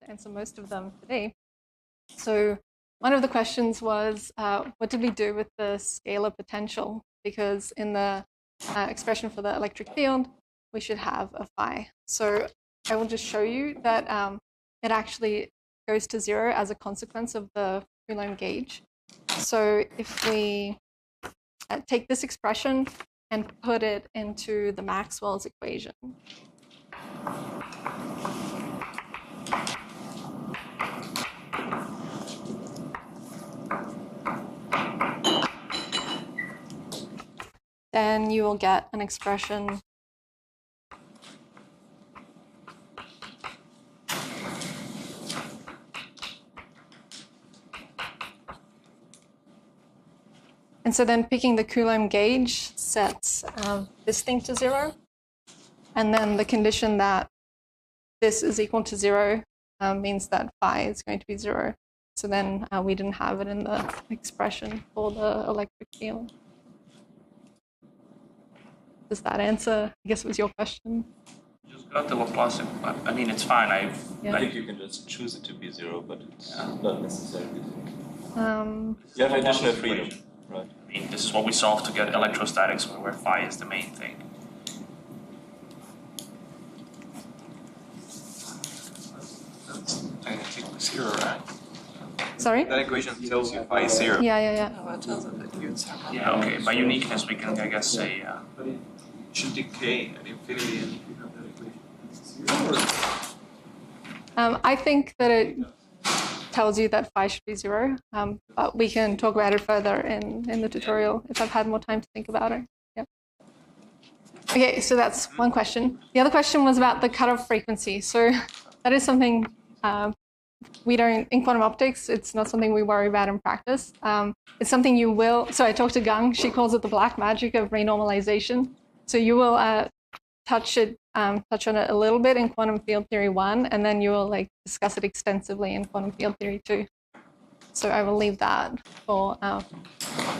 answer most of them today. So one of the questions was, what did we do with the scalar potential? Because in the expression for the electric field, we should have a phi. So I will just show you that it actually goes to 0 as a consequence of the Coulomb gauge. So if we take this expression and put it into the Maxwell's equation. Then you will get an expression and so then picking the Coulomb gauge sets this thing to 0. And then the condition that this is equal to 0 means that phi is going to be 0. So then we didn't have it in the expression for the electric field. Does that answer, I guess it was your question? Just got the Laplace, I mean, it's fine. I think you can just choose it to be 0, but it's not necessarily 0. You have additional freedom, right? I mean, this is what we solve to get electrostatics, where phi is the main thing. I think it's 0, right? Sorry? That equation tells you phi is 0. Yeah. Oh, it tells it that you Yeah, okay. By uniqueness, we can, I guess, say. But it should decay at infinity and you have that equation. I think that it tells you that phi should be 0, but we can talk about it further in the tutorial if I've had more time to think about it. Yeah. Okay, so that's one question. The other question was about the cutoff frequency. So that is something we don't, in quantum optics, it's not something we worry about in practice. It's something you will, so I talked to Gang, she calls it the black magic of renormalization. So you will touch on it a little bit in quantum field theory 1, and then you will discuss it extensively in quantum field theory 2. So I will leave that for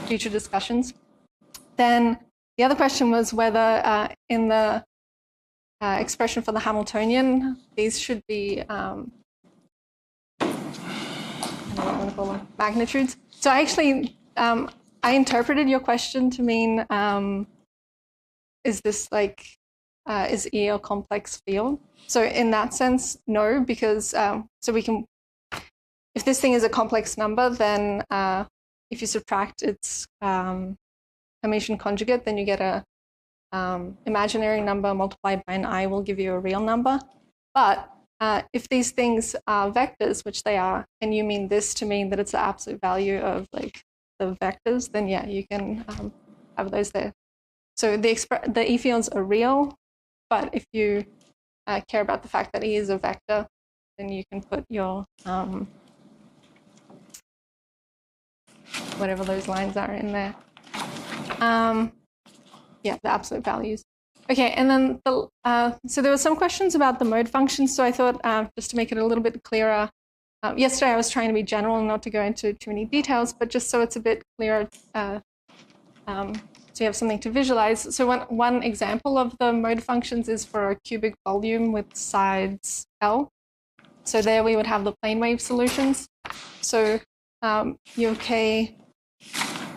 future discussions. Then the other question was whether in the expression for the Hamiltonian, these should be, I don't know what I want to call them, magnitudes. So I actually, I interpreted your question to mean, is this is E a complex field? So in that sense, no, because so we can, if this thing is a complex number, then if you subtract its Hermitian conjugate, then you get a imaginary number multiplied by an I will give you a real number. But if these things are vectors, which they are, and you mean this to mean that it's the absolute value of the vectors, then yeah, you can have those there. So the E fields are real, but if you care about the fact that E is a vector, then you can put your whatever those lines are in there. Yeah, the absolute values. Okay, and then so there were some questions about the mode functions. So I thought just to make it a little bit clearer, yesterday I was trying to be general and not to go into too many details, but just so it's a bit clearer, so you have something to visualize. So one example of the mode functions is for a cubic volume with sides L. So there we would have the plane wave solutions. So U of k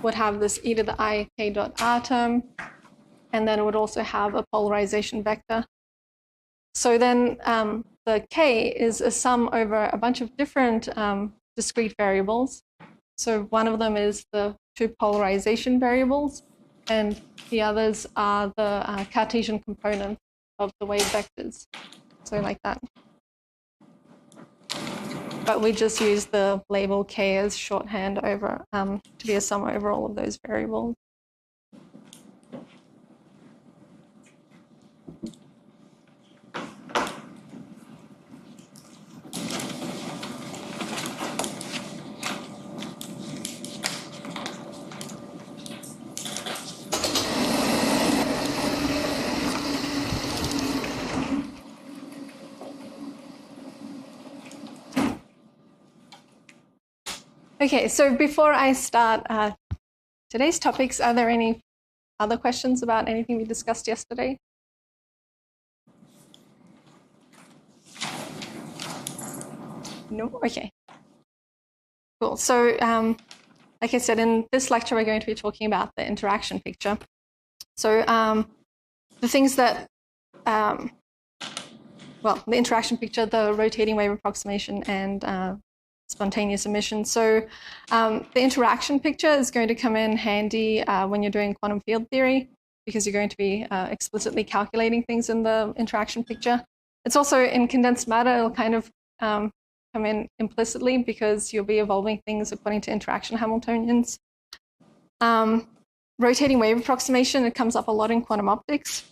would have this e to the I k dot r term, and then it would also have a polarization vector. So then the k is a sum over a bunch of different discrete variables. So one of them is the two polarization variables, and the others are the Cartesian component of the wave vectors. So like that. But we just use the label k as shorthand over to be a sum over all of those variables. Okay, so before I start today's topics, are there any other questions about anything we discussed yesterday? No? Okay. Cool. So, like I said, in this lecture, we're going to be talking about the interaction picture. So, the things that, well, the interaction picture, the rotating wave approximation, and spontaneous emission. So, the interaction picture is going to come in handy when you're doing quantum field theory, because you're going to be explicitly calculating things in the interaction picture. It's also in condensed matter, it'll kind of come in implicitly because you'll be evolving things according to interaction Hamiltonians. Rotating wave approximation, it comes up a lot in quantum optics.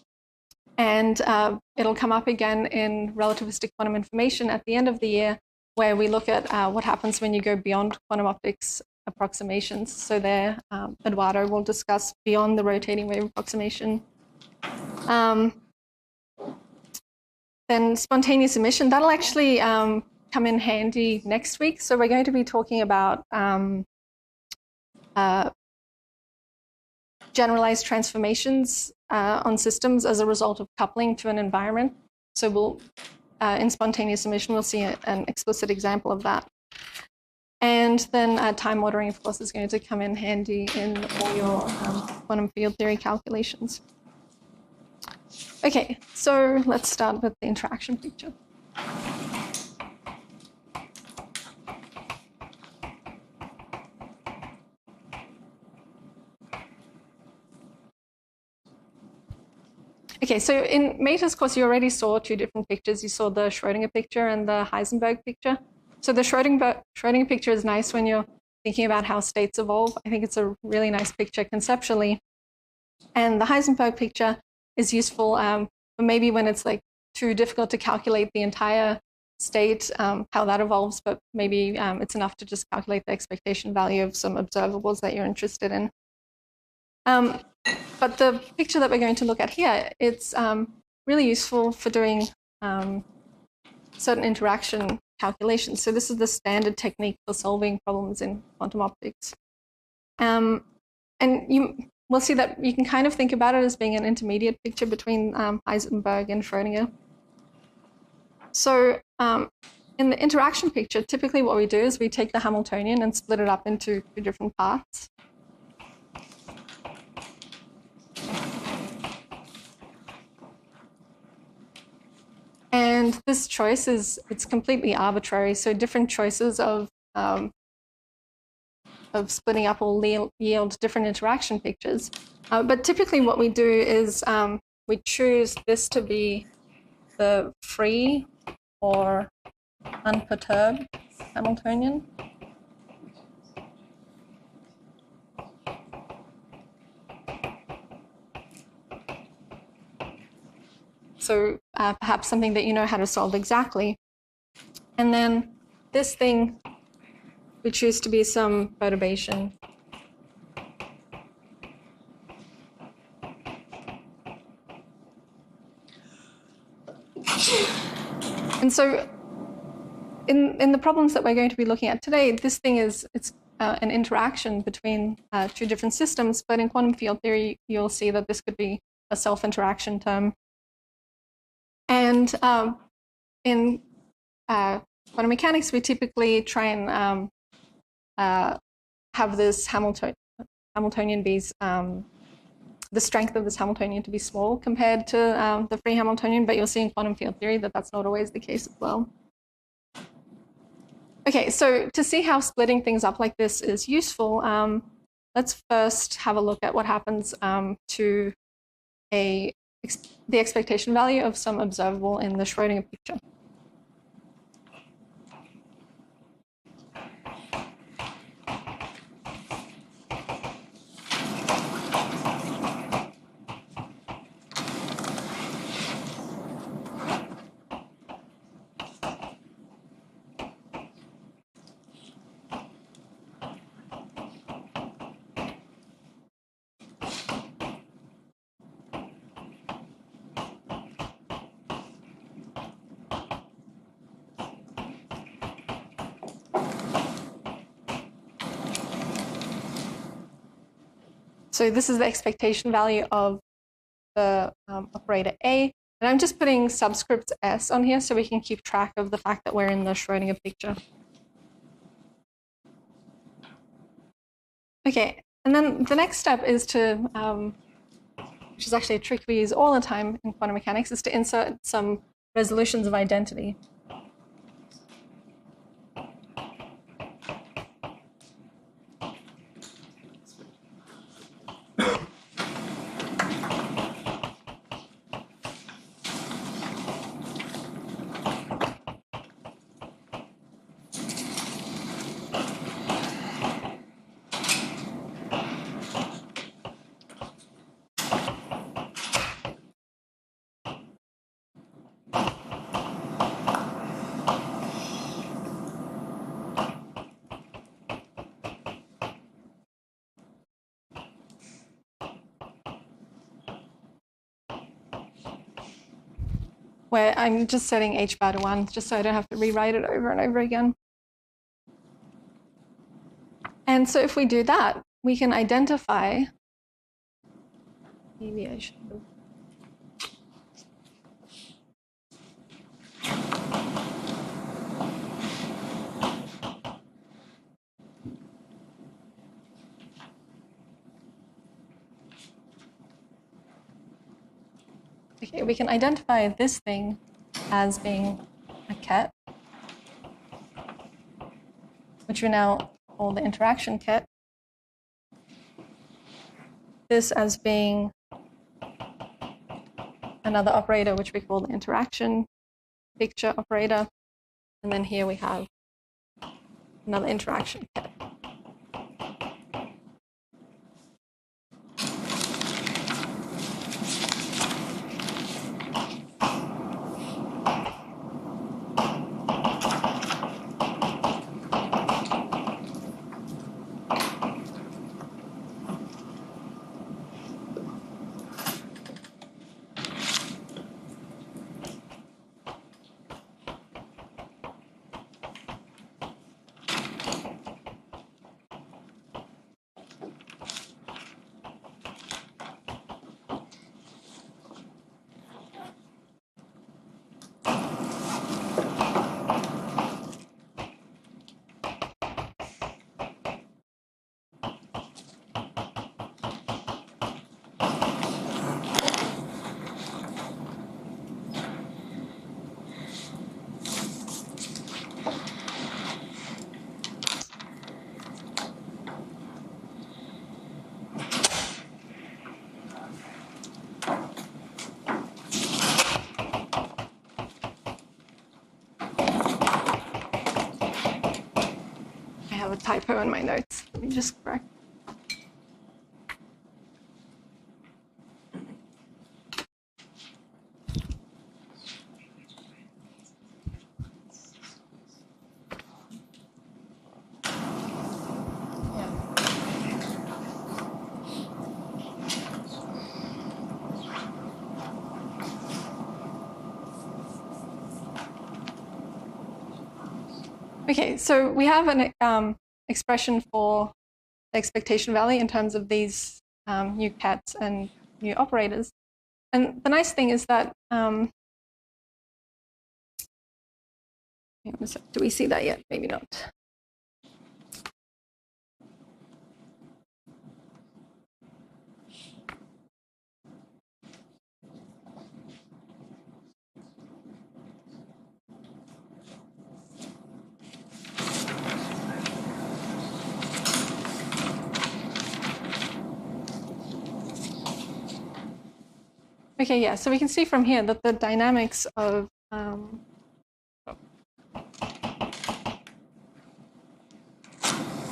And it'll come up again in relativistic quantum information at the end of the year, where we look at what happens when you go beyond quantum optics approximations. So there, Eduardo will discuss beyond the rotating wave approximation. Then spontaneous emission, that'll actually come in handy next week. So we're going to be talking about generalized transformations on systems as a result of coupling to an environment. So we'll, in spontaneous emission, we'll see an explicit example of that. And then time ordering, of course, is going to come in handy in all your quantum field theory calculations. Okay, so let's start with the interaction picture. Okay, so in Meta's course, you already saw two different pictures. You saw the Schrödinger picture and the Heisenberg picture. So the Schrödinger picture is nice when you're thinking about how states evolve. I think it's a really nice picture conceptually. And the Heisenberg picture is useful for maybe when it's like too difficult to calculate the entire state, how that evolves, but maybe it's enough to just calculate the expectation value of some observables that you're interested in. But the picture that we're going to look at here, it's really useful for doing certain interaction calculations. So this is the standard technique for solving problems in quantum optics. And we'll see that you can kind of think about it as being an intermediate picture between Heisenberg and Schrödinger. So in the interaction picture, typically what we do is we take the Hamiltonian and split it up into two different parts. And this choice it's completely arbitrary. So different choices of splitting up will yield different interaction pictures. But typically what we do is we choose this to be the free or unperturbed Hamiltonian. So perhaps something that you know how to solve exactly. And then this thing, we choose to be some perturbation. And so in the problems that we're going to be looking at today, this thing it's an interaction between two different systems, but in quantum field theory, you'll see that this could be a self-interaction term. And in quantum mechanics, we typically try and have this Hamiltonian be, the strength of this Hamiltonian to be small compared to the free Hamiltonian, but you'll see in quantum field theory that that's not always the case as well. Okay, so to see how splitting things up like this is useful, let's first have a look at what happens to the expectation value of some observable in the Schrödinger picture. So this is the expectation value of the operator A. And I'm just putting subscript S on here so we can keep track of the fact that we're in the Schrödinger picture. Okay, and then the next step is to, which is actually a trick we use all the time in quantum mechanics, is to insert some resolutions of identity. Where I'm just setting h bar to 1, just so I don't have to rewrite it over and over again. And so if we do that, we can identify deviation. Okay, we can identify this thing as being a ket, which we now call the interaction ket. This as being another operator, which we call the interaction picture operator. And then here we have another interaction ket. I have a typo in my notes. Let me just correct. Okay, so we have an expression for the expectation value in terms of these new kets and new operators. And the nice thing is that, hang on a sec, do we see that yet? Maybe not. Okay, yeah, so we can see from here that the dynamics of the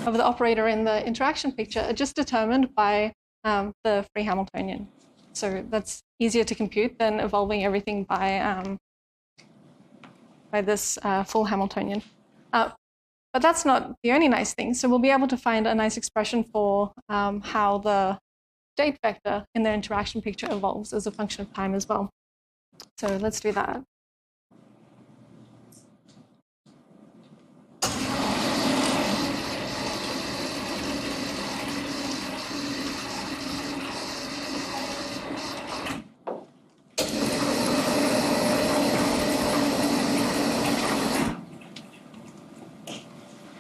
operator in the interaction picture are just determined by the free Hamiltonian. So that's easier to compute than evolving everything by this full Hamiltonian. But that's not the only nice thing. So we'll be able to find a nice expression for how the state vector in the interaction picture evolves as a function of time as well. So let's do that.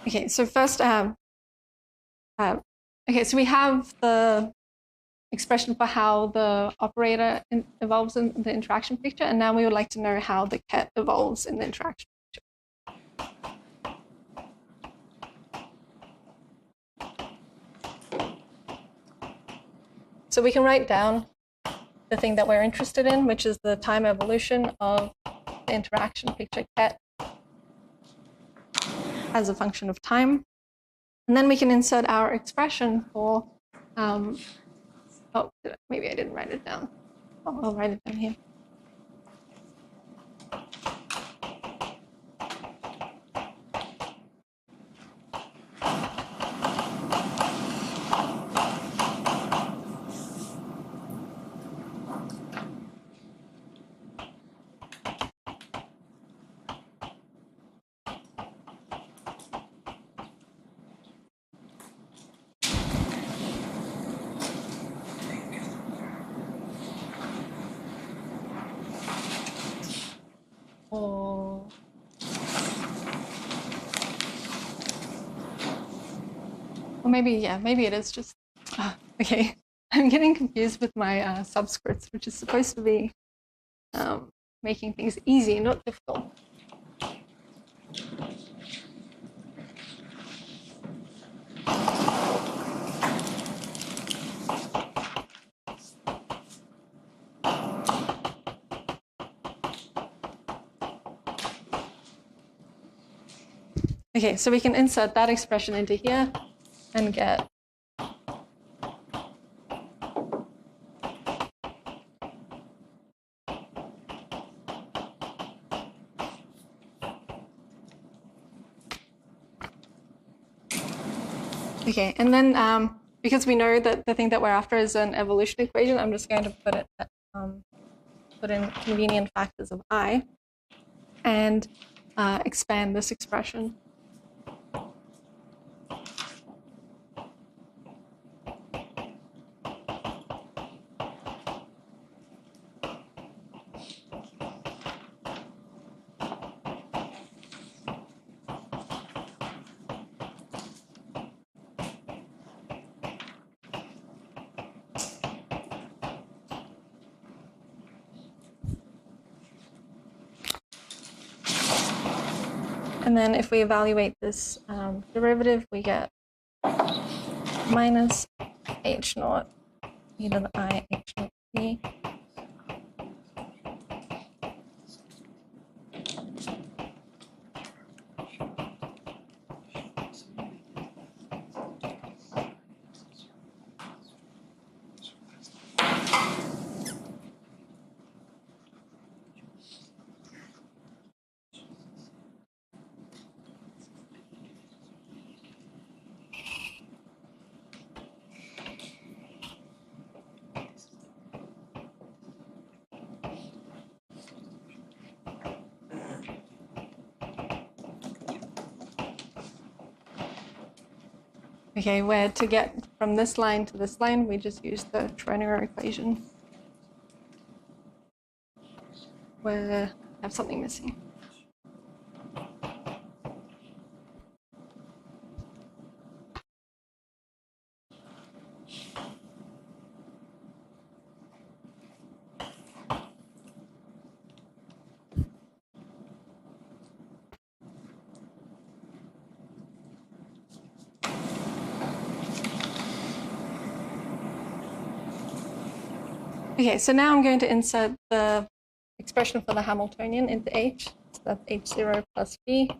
Okay, so first, okay, so we have the expression for how the operator evolves in the interaction picture, and now we would like to know how the ket evolves in the interaction picture. So we can write down the thing that we're interested in, which is the time evolution of the interaction picture ket as a function of time. And then we can insert our expression for, oh, maybe I didn't write it down. Oh, I'll write it down here. Or maybe, yeah, maybe it is just, okay. I'm getting confused with my subscripts, which is supposed to be making things easy, not difficult. Okay, so we can insert that expression into here and get okay, and then because we know that the thing that we're after is an evolution equation, I'm just going to put it put in convenient factors of I and expand this expression. And then if we evaluate this derivative, we get minus h naught e to the I h naught t. Okay, where to get from this line to this line, we just use the Schrödinger equation, where I have something missing. Okay, so now I'm going to insert the expression for the Hamiltonian into H. So that's H0 plus B,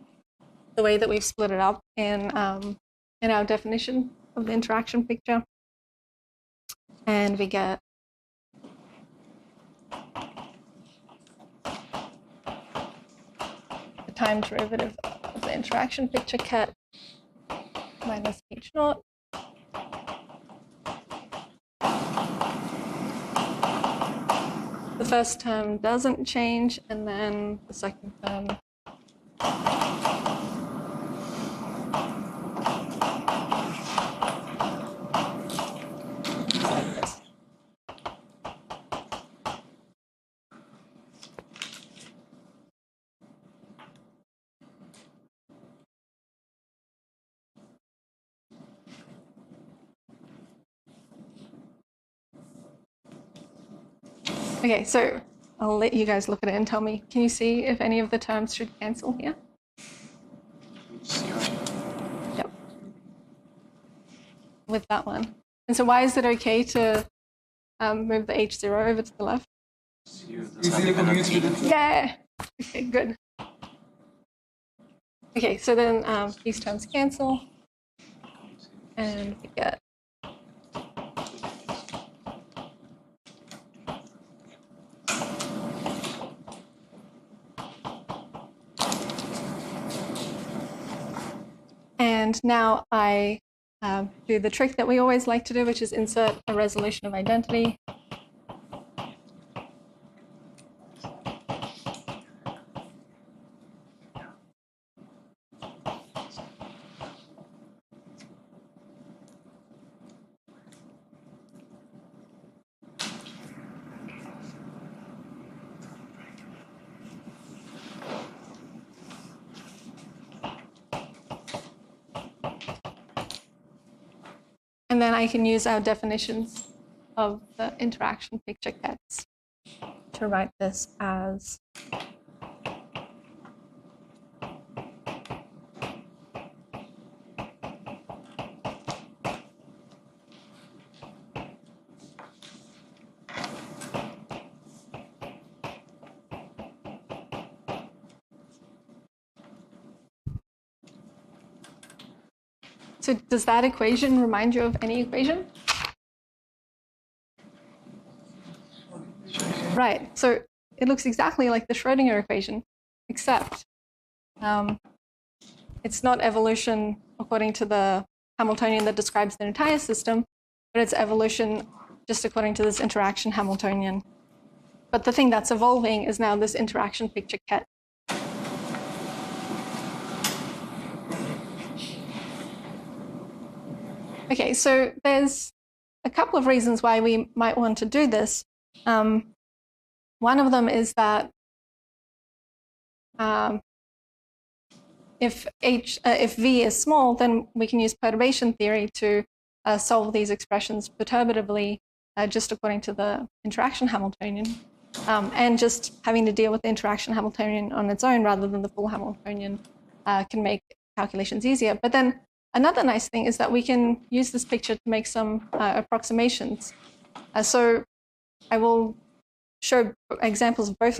the way that we've split it up in our definition of the interaction picture. And we get the time derivative of the interaction picture ket minus H naught. The first term doesn't change, and then the second term Okay, so I'll let you guys look at it and tell me, can you see if any of the terms should cancel here? Yep. With that one. And so why is it okay to move the H0 over to the left? Yeah. Okay, good. Okay, so then these terms cancel, and we get and now I do the trick that we always like to do, which is insert a resolution of identity. And then I can use our definitions of the interaction picture kets to write this as So does that equation remind you of any equation? Right, so it looks exactly like the Schrodinger equation, except it's not evolution according to the Hamiltonian that describes the entire system, but it's evolution just according to this interaction Hamiltonian. But the thing that's evolving is now this interaction picture ket. Okay, so there's a couple of reasons why we might want to do this. One of them is that if V is small, then we can use perturbation theory to solve these expressions perturbatively just according to the interaction Hamiltonian, and just having to deal with the interaction Hamiltonian on its own rather than the full Hamiltonian can make calculations easier. But then another nice thing is that we can use this picture to make some approximations. So I will show examples of both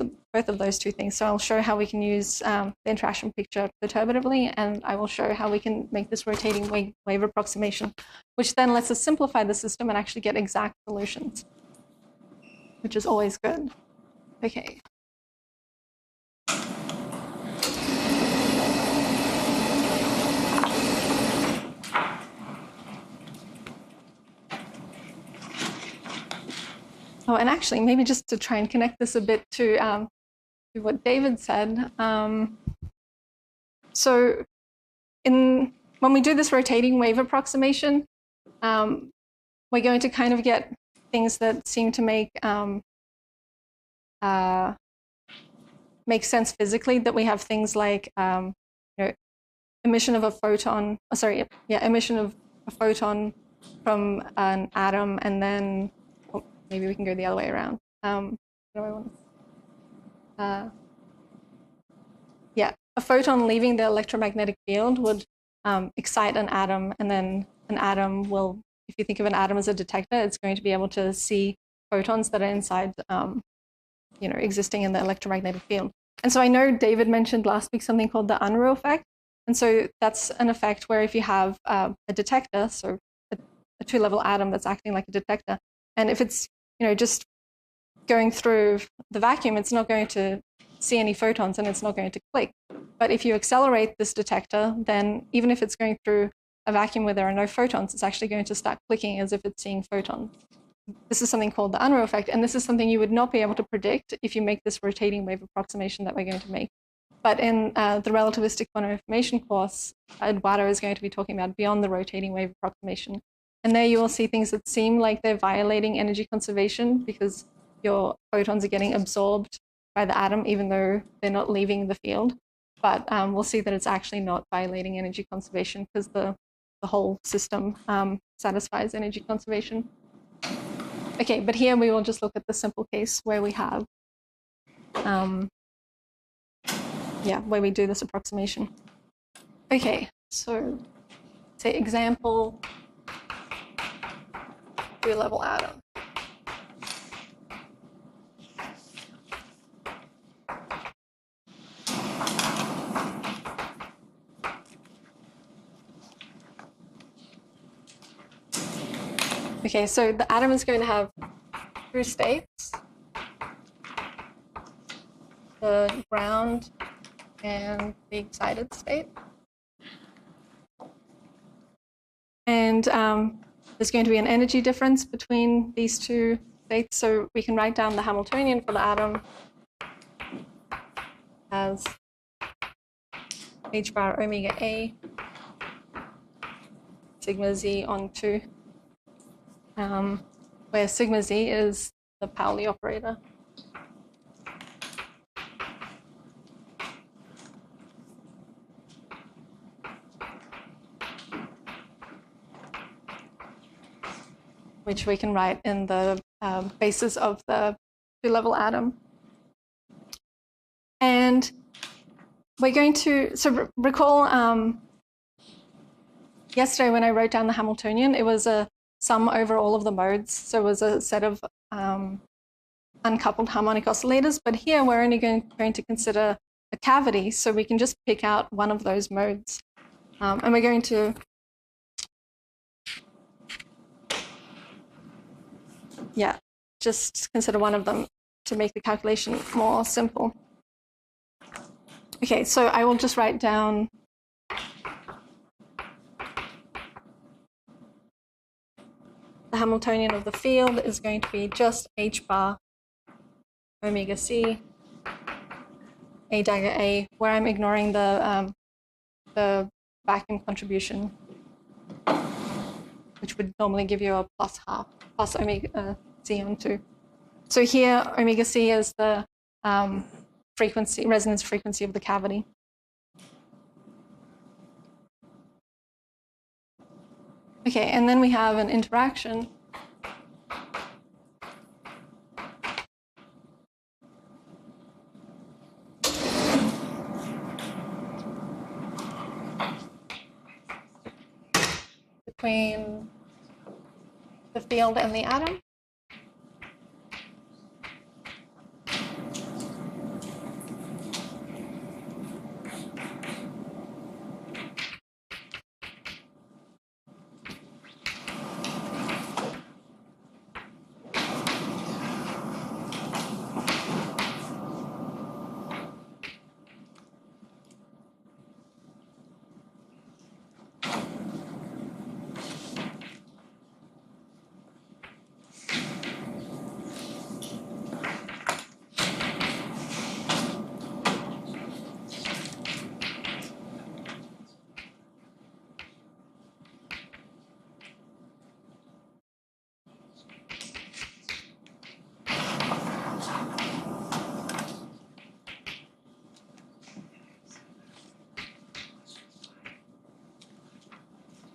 of those two things. So I'll show how we can use the interaction picture perturbatively, and I will show how we can make this rotating wave approximation, which then lets us simplify the system and actually get exact solutions, which is always good. Okay. Oh, and actually, maybe just to try and connect this a bit to what David said. So when we do this rotating wave approximation, we're going to kind of get things that seem to make sense physically, that we have things like emission of a photon, emission of a photon from an atom, and then maybe we can go the other way around. What do I want? A photon leaving the electromagnetic field would excite an atom, and then an atom will, if you think of an atom as a detector, it's going to be able to see photons that are inside, existing in the electromagnetic field. And so I know David mentioned last week something called the Unruh effect. And so that's an effect where if you have a detector, so a two-level atom that's acting like a detector, and if it's just going through the vacuum, it's not going to see any photons and it's not going to click. But if you accelerate this detector, then even if it's going through a vacuum where there are no photons, it's actually going to start clicking as if it's seeing photons. This is something called the Unruh effect, and this is something you would not be able to predict if you make this rotating wave approximation that we're going to make. But in the relativistic quantum information course, Agata is going to be talking about beyond the rotating wave approximation. And there you will see things that seem like they're violating energy conservation because your photons are getting absorbed by the atom, even though they're not leaving the field. But we'll see that it's actually not violating energy conservation because the whole system satisfies energy conservation. Okay, but here we will just look at the simple case where we have, where we do this approximation. Okay, so say example 2-level atom. Okay, so the atom is going to have 2 states, the ground and the excited state. And there's going to be an energy difference between these 2 states, so we can write down the Hamiltonian for the atom as h bar omega A sigma z on 2, where sigma z is the Pauli operator. Which we can write in the basis of the 2-level atom. And we're going to, so recall yesterday when I wrote down the Hamiltonian, it was a sum over all of the modes. So it was a set of uncoupled harmonic oscillators. But here we're only going to consider a cavity. So we can just pick out one of those modes. And we're going to just consider one of them to make the calculation more simple. Okay, so I will just write down the Hamiltonian of the field is going to be just h bar omega c a dagger a, where I'm ignoring the vacuum contribution, which would normally give you a plus omega c on 2. So here, omega c is the resonance frequency of the cavity. Okay, and then we have an interaction between the field and the atom.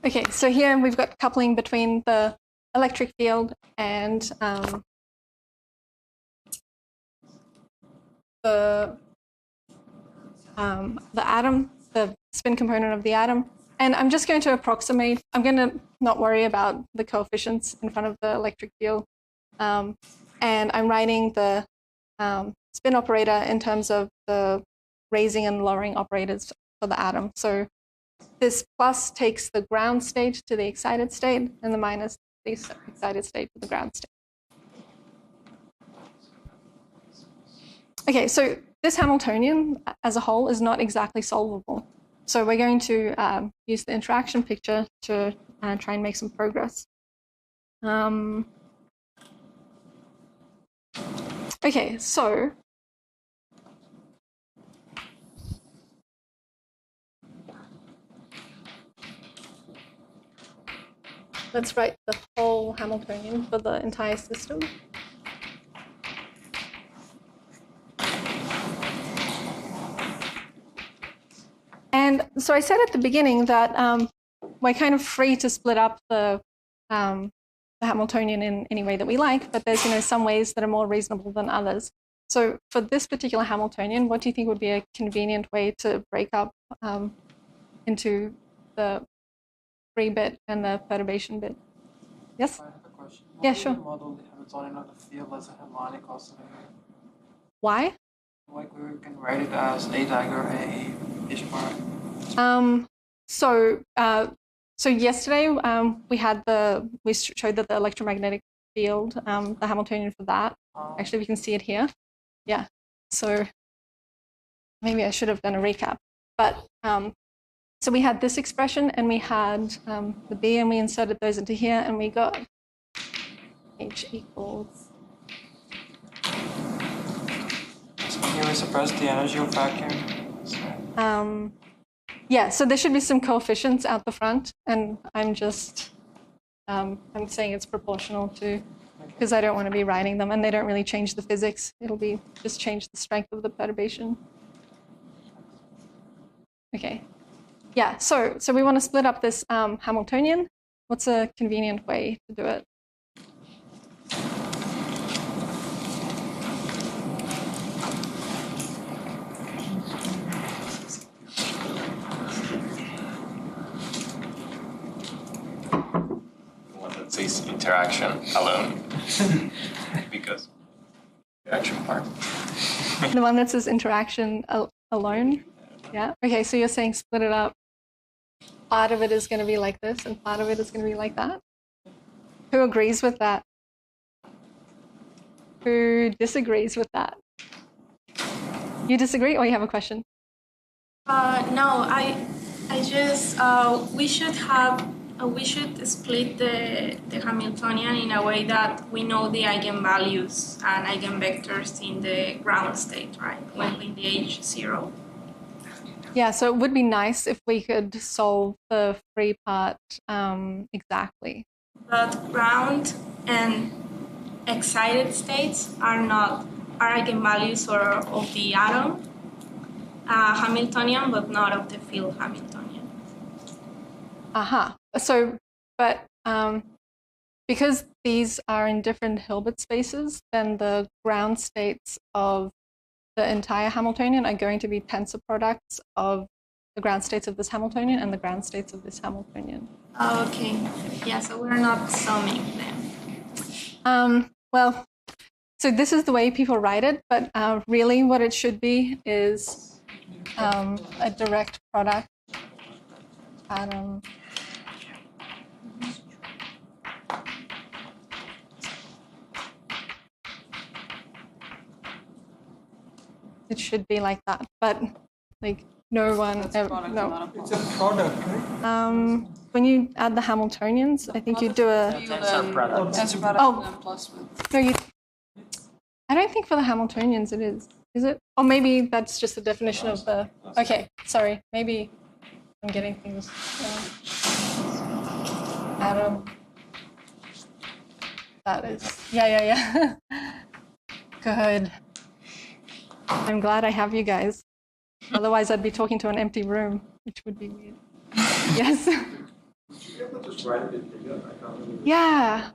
Okay, so here we've got coupling between the electric field and the atom, the spin component of the atom. And I'm just going to approximate. I'm going to not worry about the coefficients in front of the electric field. And I'm writing the spin operator in terms of the raising and lowering operators for the atom. So this plus takes the ground state to the excited state, and the minus the excited state to the ground state. Okay, so this Hamiltonian as a whole is not exactly solvable. So we're going to use the interaction picture to try and make some progress. Okay, so let's write the whole Hamiltonian for the entire system. And so I said at the beginning that we're kind of free to split up the the Hamiltonian in any way that we like, but there's some ways that are more reasonable than others. So for this particular Hamiltonian, what do you think would be a convenient way to break up into the free bit and the perturbation bit? Yes? I have a question. Yeah, sure. Model the Hamiltonian of the field as a harmonic oscillator. Why? Like we can write it as a dagger, a fish bar. So yesterday we showed that the electromagnetic field, the Hamiltonian for that. Actually, we can see it here. Yeah. So maybe I should have done a recap. But so we had this expression, and we had the B, and we inserted those into here, and we got H equals. Here we suppress the energy of vacuum. Yeah, so there should be some coefficients out the front, and I'm just I'm saying it's proportional to, because I don't want to be writing them, and they don't really change the physics. It'll be just change the strength of the perturbation. Okay. Yeah, so we want to split up this Hamiltonian. What's a convenient way to do it? One that says interaction alone. Because interaction part. The one that says interaction alone? Yeah. Okay, so you're saying split it up. Part of it is going to be like this, and part of it is going to be like that. Who agrees with that? Who disagrees with that? You disagree, or you have a question? No, I just we should split the Hamiltonian in a way that we know the eigenvalues and eigenvectors in the ground state, right? When in the H0. Yeah, so it would be nice if we could solve the free part exactly. But ground and excited states are eigenvalues of the atom Hamiltonian, but not of the field Hamiltonian. Aha. So, but because these are in different Hilbert spaces, then the ground states of the entire Hamiltonian are going to be tensor products of the ground states of this Hamiltonian and the ground states of this Hamiltonian. Oh, okay. Yeah, so we're not summing them. Well, so this is the way people write it, but really what it should be is a direct product atom. It should be like that, but like no one ever. No. It's a product, right? When you add the Hamiltonians, I think you do a. Tensor product. Tensor product Oh. and then plus with. No, you. I don't think for the Hamiltonians it is. Is it? Or maybe that's just the definition of the. Okay, sorry. Maybe I'm getting things. Atom. That is. Yeah. Good. I'm glad I have you guys. Otherwise, I'd be talking to an empty room, which would be weird. Yes. Yeah.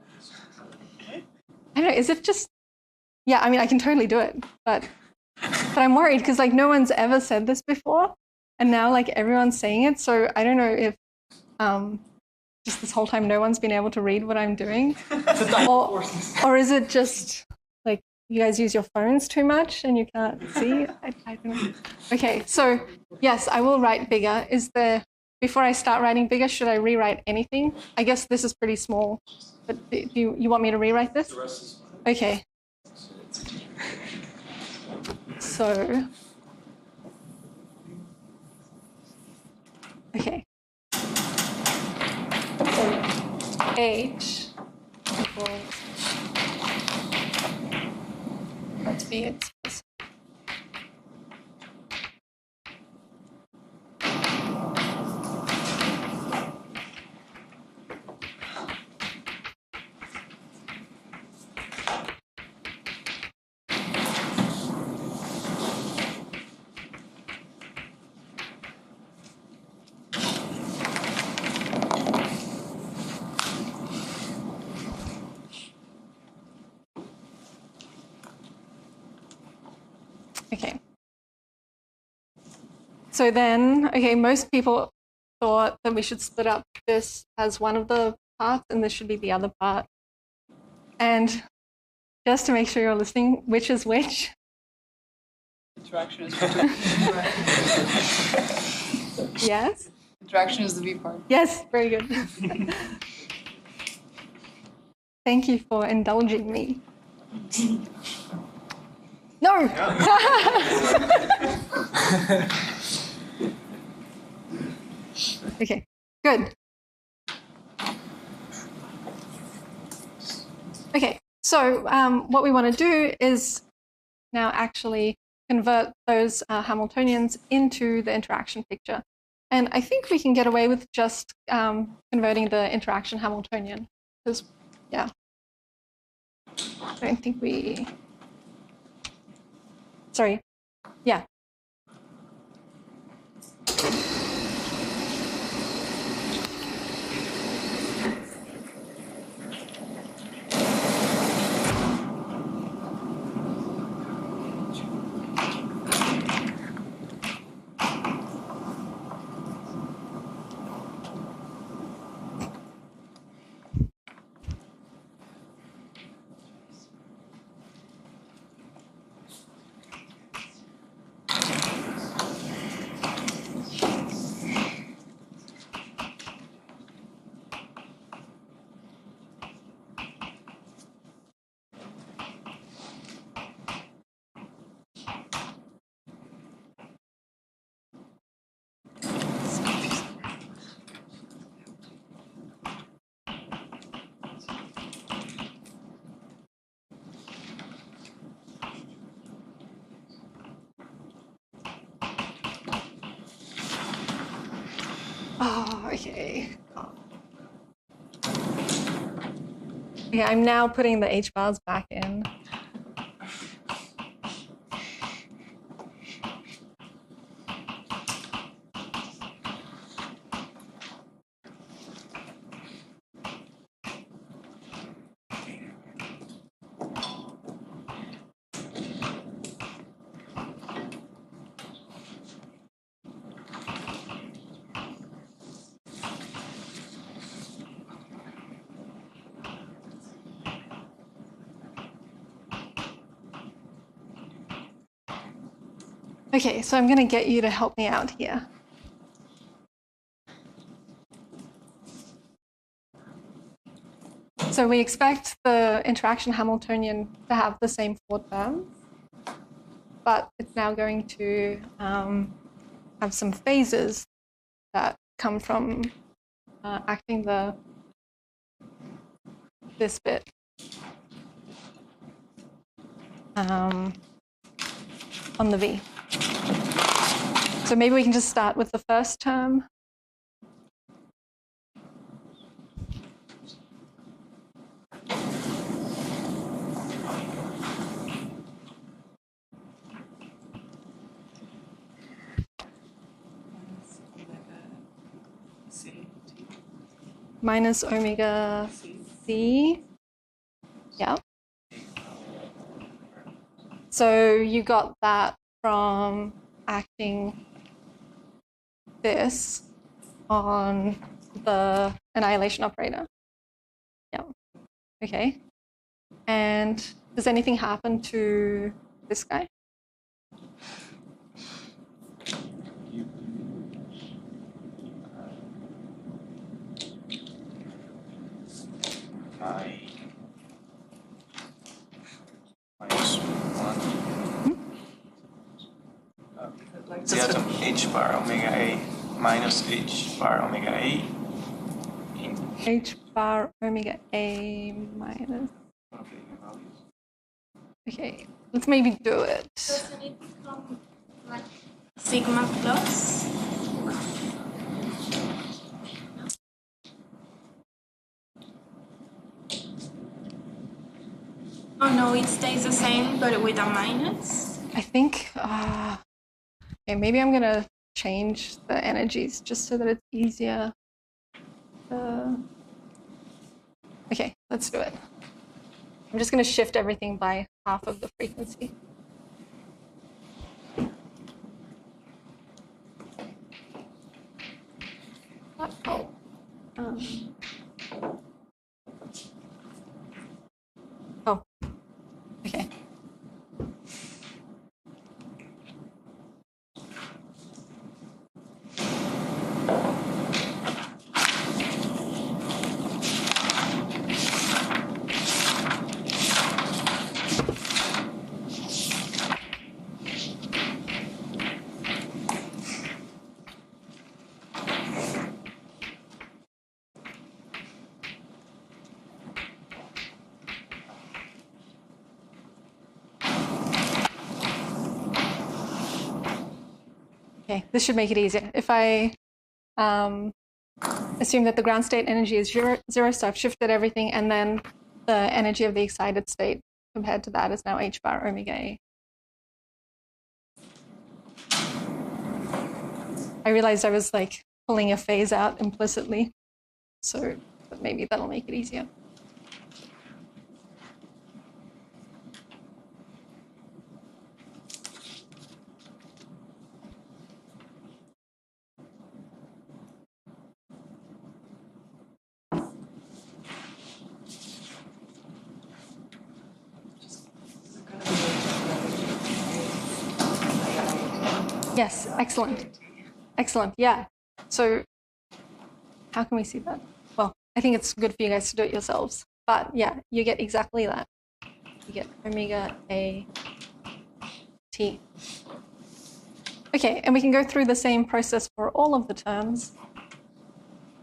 I don't know. Is it just? Yeah. I mean, I can totally do it, but I'm worried because like no one's ever said this before, and now like everyone's saying it. So I don't know if just this whole time no one's been able to read what I'm doing, or is it just like you guys use your phones too much and you can't see? I don't know. Okay, so yes, I will write bigger. Before I start writing bigger, should I rewrite anything? I guess this is pretty small, but do you want me to rewrite this? Okay. So, okay. So H equals, let's be explicit. So then, okay, most people thought that we should split up this as one of the parts and this should be the other part. And just to make sure you're listening, which is which? Interaction is between. Yes? Interaction is the V part. Yes, very good. Thank you for indulging me. No! Okay, good. Okay, so what we want to do is now actually convert those Hamiltonians into the interaction picture. And I think we can get away with just converting the interaction Hamiltonian. Because, yeah, I don't think we... Sorry. Yeah. Oh, okay. Okay, I'm now putting the H bars back in. Okay, so I'm going to get you to help me out here. So we expect the interaction Hamiltonian to have the same four terms, but it's now going to have some phases that come from acting this bit. On the V. So maybe we can just start with the first term. Minus omega C. Yeah. So you got that from acting this on the annihilation operator. Yeah. Okay. And does anything happen to this guy? Minus 1. The atom H bar omega A minus H bar omega A. H bar omega A minus. Okay, let's maybe do it. Doesn't it become like sigma plus? Oh no, it stays the same, but with a minus. I think, okay, maybe I'm gonna change the energies just so that it's easier. Okay, let's do it. I'm just gonna shift everything by half of the frequency. Oh. Oh. Okay. Okay, this should make it easier. If I assume that the ground state energy is zero, so I've shifted everything, and then the energy of the excited state compared to that is now h bar omega a. I realized I was like pulling a phase out implicitly, so but maybe that'll make it easier. Yes, excellent. Excellent, yeah. So how can we see that? Well, I think it's good for you guys to do it yourselves. But yeah, you get exactly that. You get omega a t. Okay, and we can go through the same process for all of the terms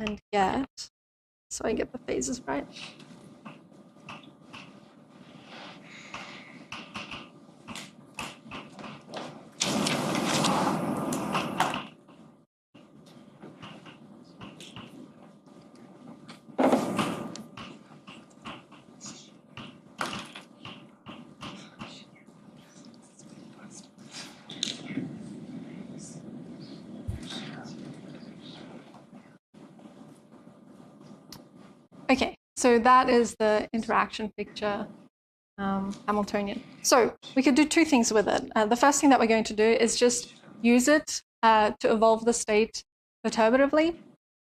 and get, so I get the phases right. Okay, so that is the interaction picture, Hamiltonian. So we could do two things with it. The first thing that we're going to do is just use it to evolve the state perturbatively.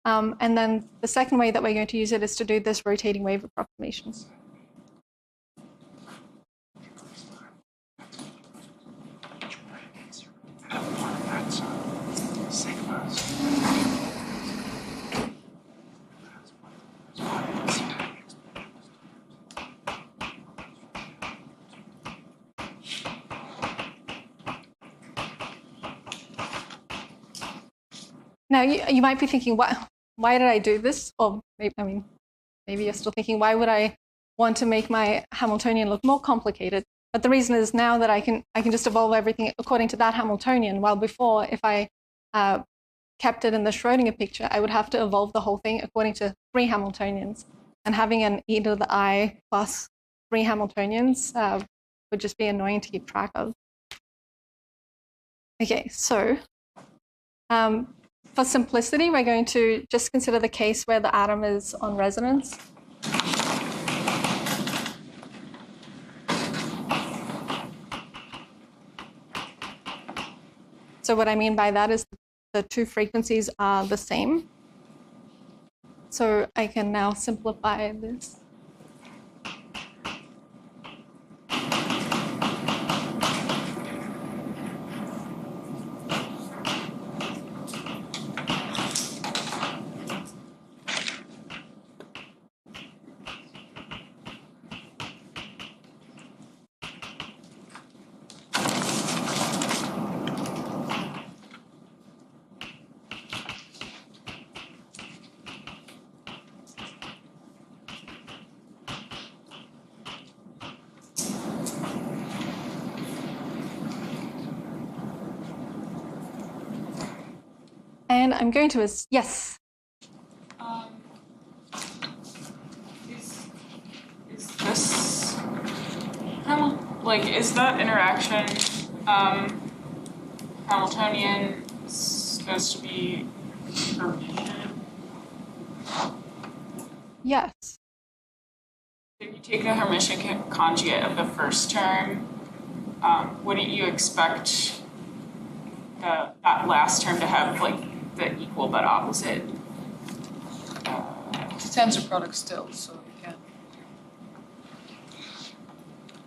And then the second way that we're going to use it is to do this rotating wave approximation. Now, you might be thinking, why did I do this? Or maybe, maybe you're still thinking, why would I want to make my Hamiltonian look more complicated? But the reason is now that I can just evolve everything according to that Hamiltonian, while before, if I kept it in the Schrodinger picture, I would have to evolve the whole thing according to 3 Hamiltonians. And having an e to the I plus 3 Hamiltonians would just be annoying to keep track of. Okay, so for simplicity, we're going to just consider the case where the atom is on resonance. So what I mean by that is the two frequencies are the same. So I can now simplify this. And I'm going to, yes. Is this, like, is that interaction Hamiltonian supposed to be Hermitian? Yes. If you take the Hermitian conjugate of the first term, wouldn't you expect that last term to have like the equal but opposite tensor product still, so you can.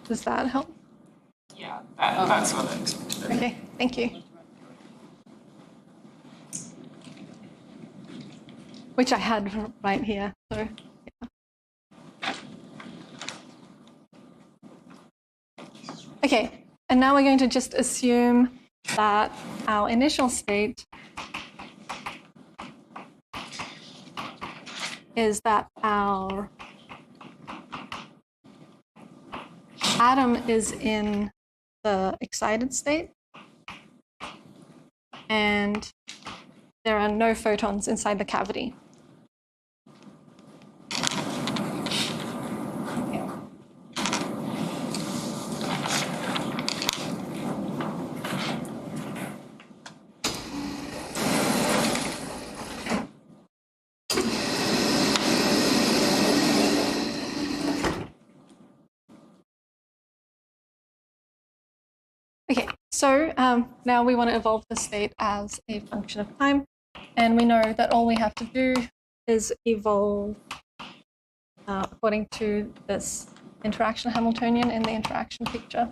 Does that help? Yeah, that's what I expected. Okay, thank you. Which I had right here, so yeah. Okay, and now we're going to just assume that our initial state is that our atom is in the excited state and there are no photons inside the cavity. Okay, so now we want to evolve the state as a function of time, and we know that all we have to do is evolve according to this interaction Hamiltonian in the interaction picture.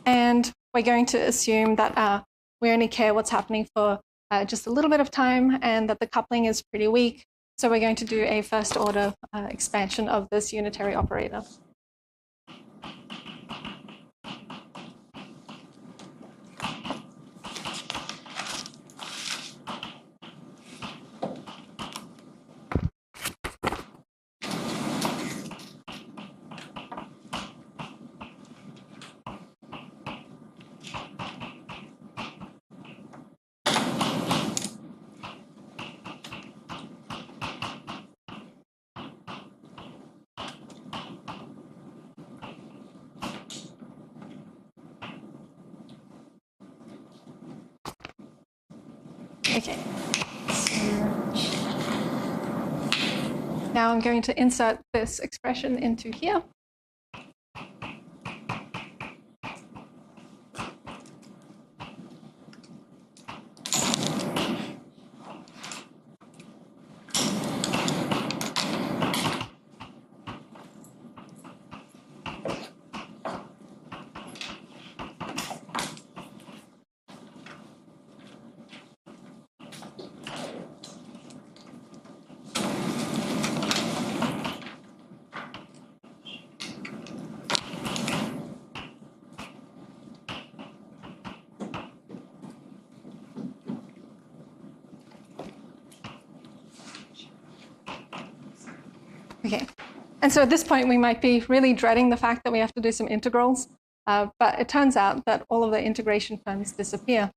And we're going to assume that we only care what's happening for just a little bit of time and that the coupling is pretty weak. So we're going to do a first order expansion of this unitary operator. Okay. Now I'm going to insert this expression into here. Okay, and so at this point we might be really dreading the fact that we have to do some integrals, but it turns out that all of the integration terms disappear.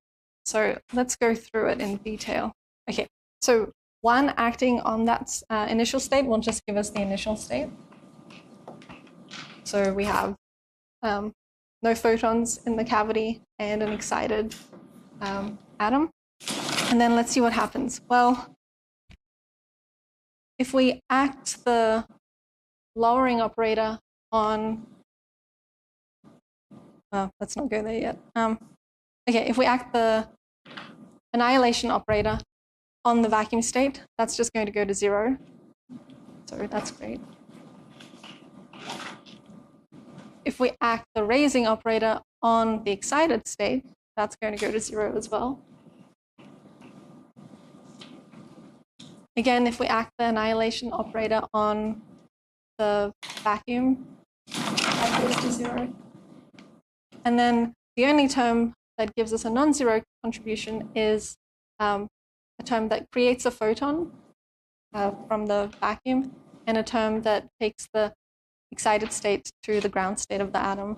So let's go through it in detail. Okay, so one acting on that initial state will just give us the initial state. So we have no photons in the cavity and an excited atom. And then let's see what happens. Well, if we act the lowering operator on, well, let's not go there yet. Okay, if we act the annihilation operator on the vacuum state, that's just going to go to 0. So that's great. If we act the raising operator on the excited state, that's going to go to 0 as well. Again, if we act the annihilation operator on the vacuum, that goes to 0. And then the only term that gives us a non-zero contribution is a term that creates a photon from the vacuum and a term that takes the excited state to the ground state of the atom.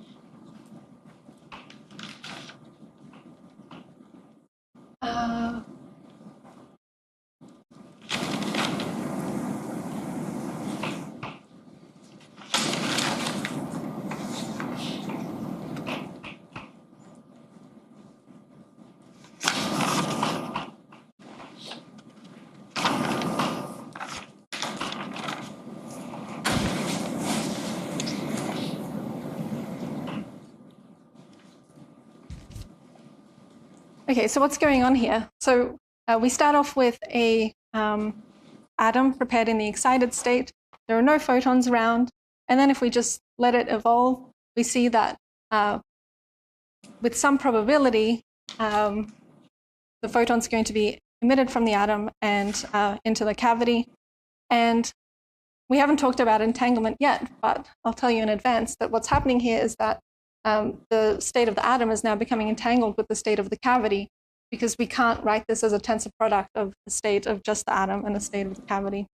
Okay, so what's going on here? So we start off with a atom prepared in the excited state. There are no photons around. And then if we just let it evolve, we see that with some probability, the photon's going to be emitted from the atom and into the cavity. And we haven't talked about entanglement yet, but I'll tell you in advance that what's happening here is that the state of the atom is now becoming entangled with the state of the cavity, because we can't write this as a tensor product of the state of just the atom and the state of the cavity.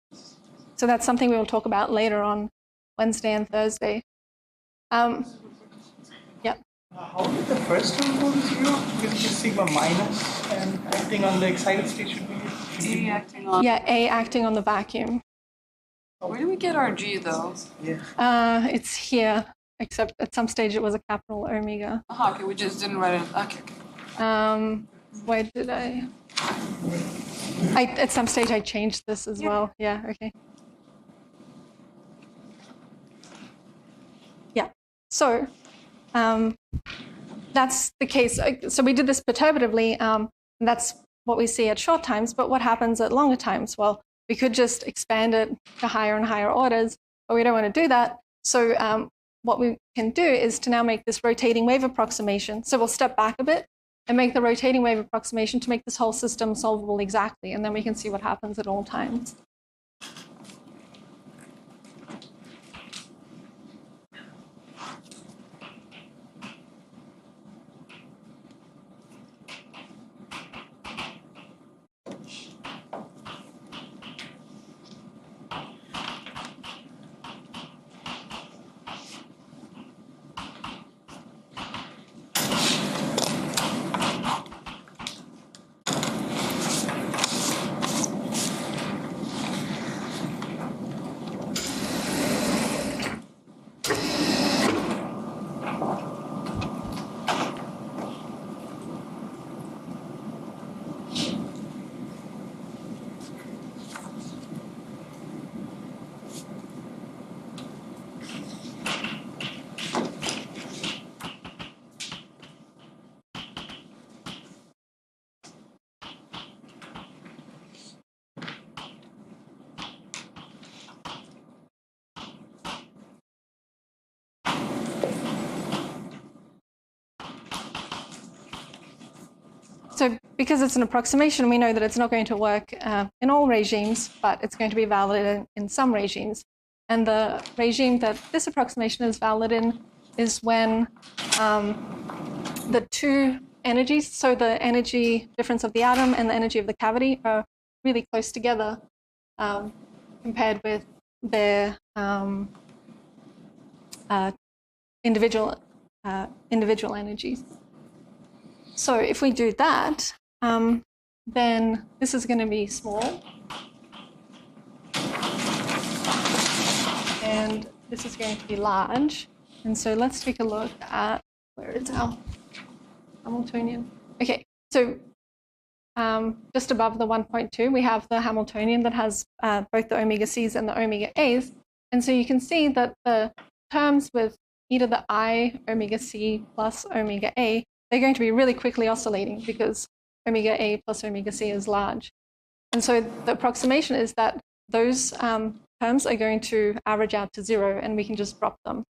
So that's something we will talk about later on Wednesday and Thursday. Yeah. How did the first term go to 0? Because it is sigma minus, and acting on the excited state should be... A acting on. Yeah, A acting on the vacuum. Where do we get our G though? Yeah. It's here, except at some stage it was a capital omega. Okay, we just didn't write it. Okay. Where did I at some stage I changed this as well. Yeah, okay. Yeah, so that's the case. So we did this perturbatively, and that's what we see at short times, but what happens at longer times? Well, we could just expand it to higher and higher orders, but we don't want to do that. So what we can do is to now make this rotating wave approximation. So we'll step back a bit and make the rotating wave approximation to make this whole system solvable exactly, and then we can see what happens at all times. So because it's an approximation, we know that it's not going to work in all regimes, but it's going to be valid in some regimes. And the regime that this approximation is valid in is when the two energies, so the energy difference of the atom and the energy of the cavity, are really close together compared with their individual energies. So if we do that, then this is going to be small. And this is going to be large. And so let's take a look at, where is our Hamiltonian? Okay, so just above the 1.2, we have the Hamiltonian that has both the omega C's and the omega A's. And so you can see that the terms with either the I omega C plus omega A, they're going to be really quickly oscillating because omega A plus omega C is large. And so the approximation is that those terms are going to average out to 0, and we can just drop them.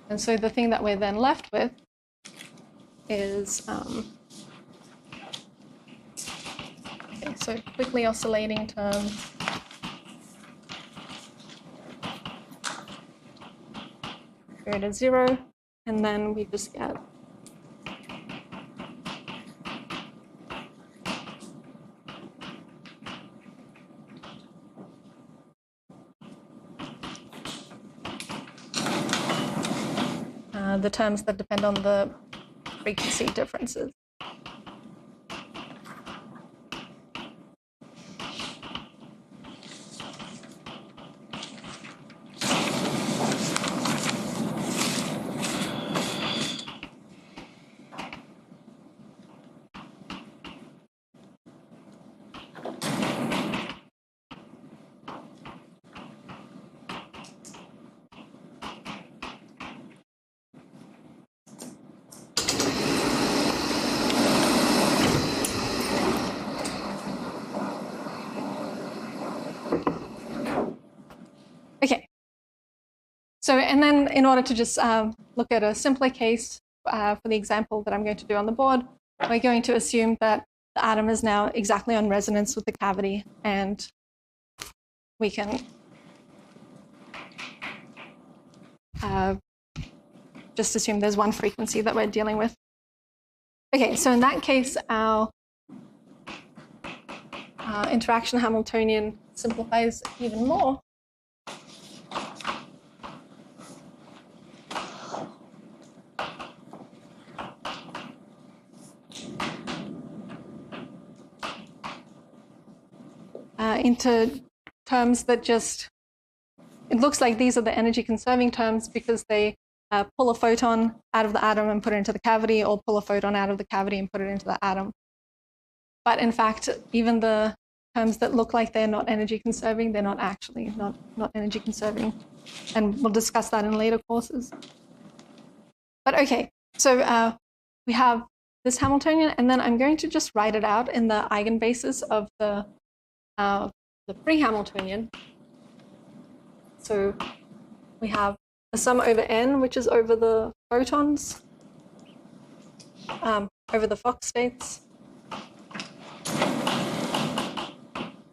And so the thing that we're then left with is, okay, so quickly oscillating terms. Go to 0, and then we just get the terms that depend on the frequency differences. So, and then in order to just look at a simpler case for the example that I'm going to do on the board, we're going to assume that the atom is now exactly on resonance with the cavity, and we can just assume there's one frequency that we're dealing with. Okay, so in that case, our interaction Hamiltonian simplifies even more. Into terms that just, it looks like these are the energy conserving terms because they pull a photon out of the atom and put it into the cavity, or pull a photon out of the cavity and put it into the atom. But in fact, even the terms that look like they're not energy conserving, they're not actually not energy conserving. And we'll discuss that in later courses. But okay, so we have this Hamiltonian, and then I'm going to just write it out in the eigenbasis of the pre-Hamiltonian. So we have a sum over n, which is over the photons, over the Fock states.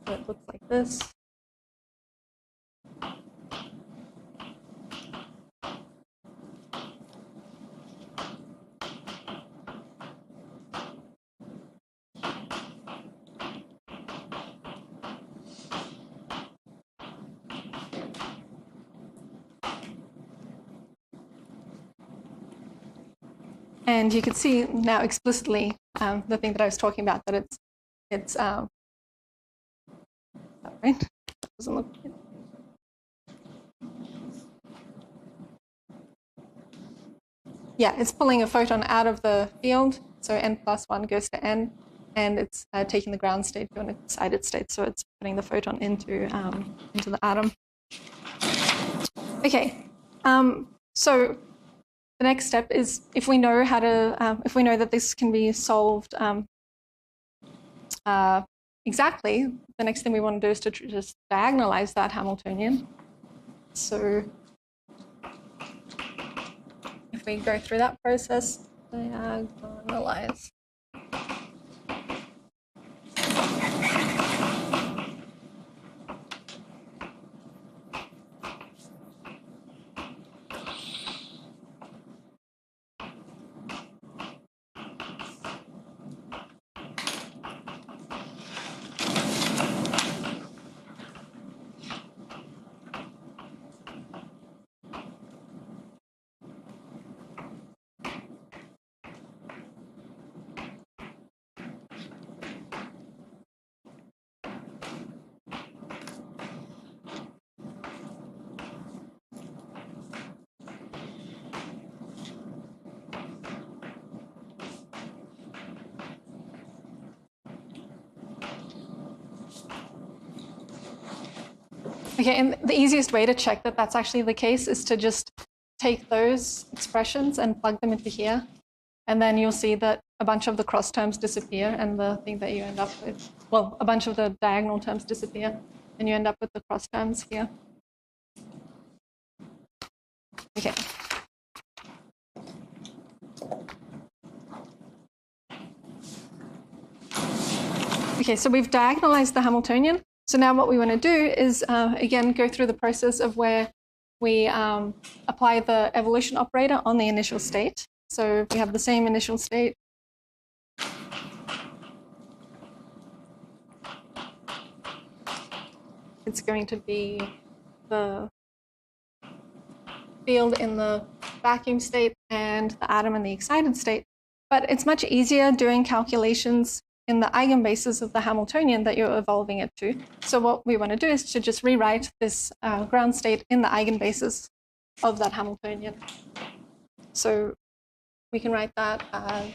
So it looks like this. And you can see now explicitly the thing that I was talking about, that it's right? Doesn't look good. Yeah, it's pulling a photon out of the field, so n plus 1 goes to n, and it's taking the ground state to an excited state, so it's putting the photon into the atom. Okay, so the next step is, if we know how to, if we know that this can be solved exactly, the next thing we want to do is to just diagonalize that Hamiltonian. So if we go through that process, diagonalize. Okay, and the easiest way to check that that's actually the case is to just take those expressions and plug them into here. And then you'll see that a bunch of the cross terms disappear, and the thing that you end up with, well, a bunch of the diagonal terms disappear, and you end up with the cross terms here. Okay. Okay, so we've diagonalized the Hamiltonian. So now what we want to do is, again, go through the process of where we apply the evolution operator on the initial state. So we have the same initial state. It's going to be the field in the vacuum state and the atom in the excited state. But it's much easier doing calculations in the eigenbasis of the Hamiltonian that you're evolving it to. So what we want to do is to just rewrite this ground state in the eigenbasis of that Hamiltonian. So we can write that as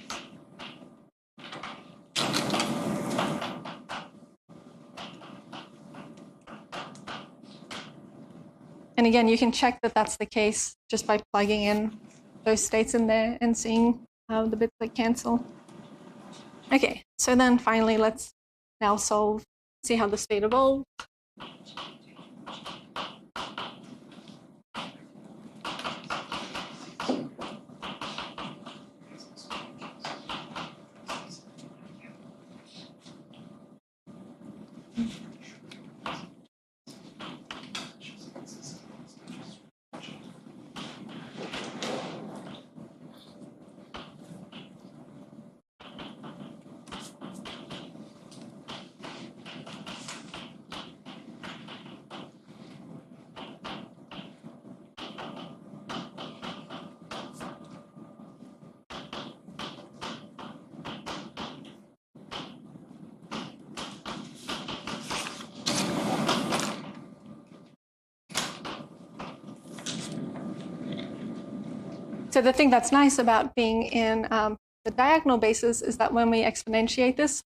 and again, you can check that that's the case just by plugging in those states in there and seeing how the bits that cancel. Okay, so then finally, let's now solve, see how the state evolves. So the thing that's nice about being in the diagonal basis is that when we exponentiate this,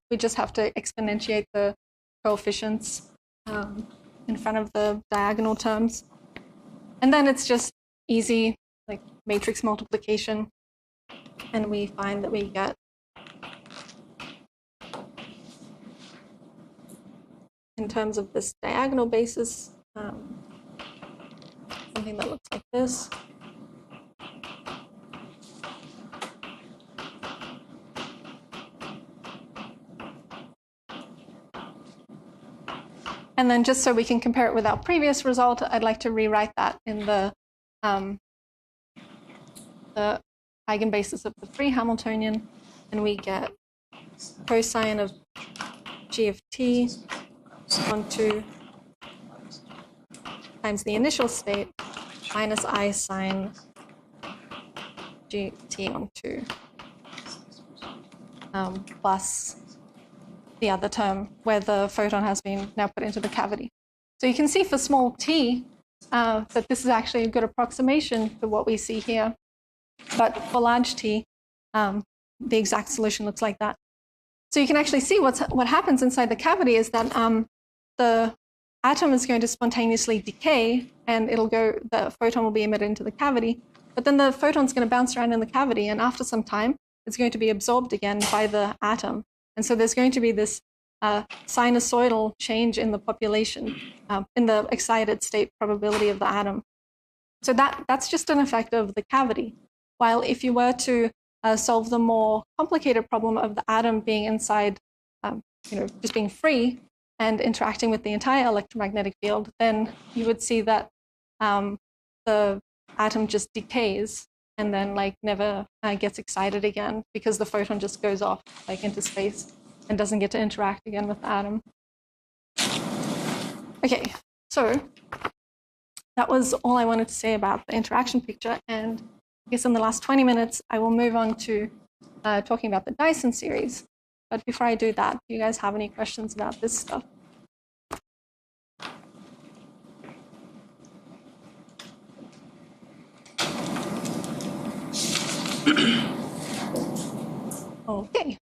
we just have to exponentiate the coefficients in front of the diagonal terms. And then it's just easy, like matrix multiplication. And we find that we get in terms of this diagonal basis, something that looks like this. And then just so we can compare it with our previous result, I'd like to rewrite that in the eigenbasis of the free Hamiltonian, and we get cosine of g of t on 2 times the initial state minus I sine gt on 2 plus the other term where the photon has been now put into the cavity. So you can see for small t that this is actually a good approximation to what we see here. But for large t, the exact solution looks like that. So you can actually see what happens inside the cavity is that the atom is going to spontaneously decay, and the photon will be emitted into the cavity. But then the photon's going to bounce around in the cavity, and after some time, it's going to be absorbed again by the atom. And so there's going to be this sinusoidal change in the population, in the excited state probability of the atom. So that's just an effect of the cavity. While if you were to solve the more complicated problem of the atom being inside, just being free and interacting with the entire electromagnetic field, then you would see that the atom just decays and then never gets excited again because the photon just goes off into space and doesn't get to interact again with the atom. Okay, so that was all I wanted to say about the interaction picture, and I guess in the last 20 minutes I will move on to talking about the Dyson series. But before I do that, do you guys have any questions about this stuff? Okay.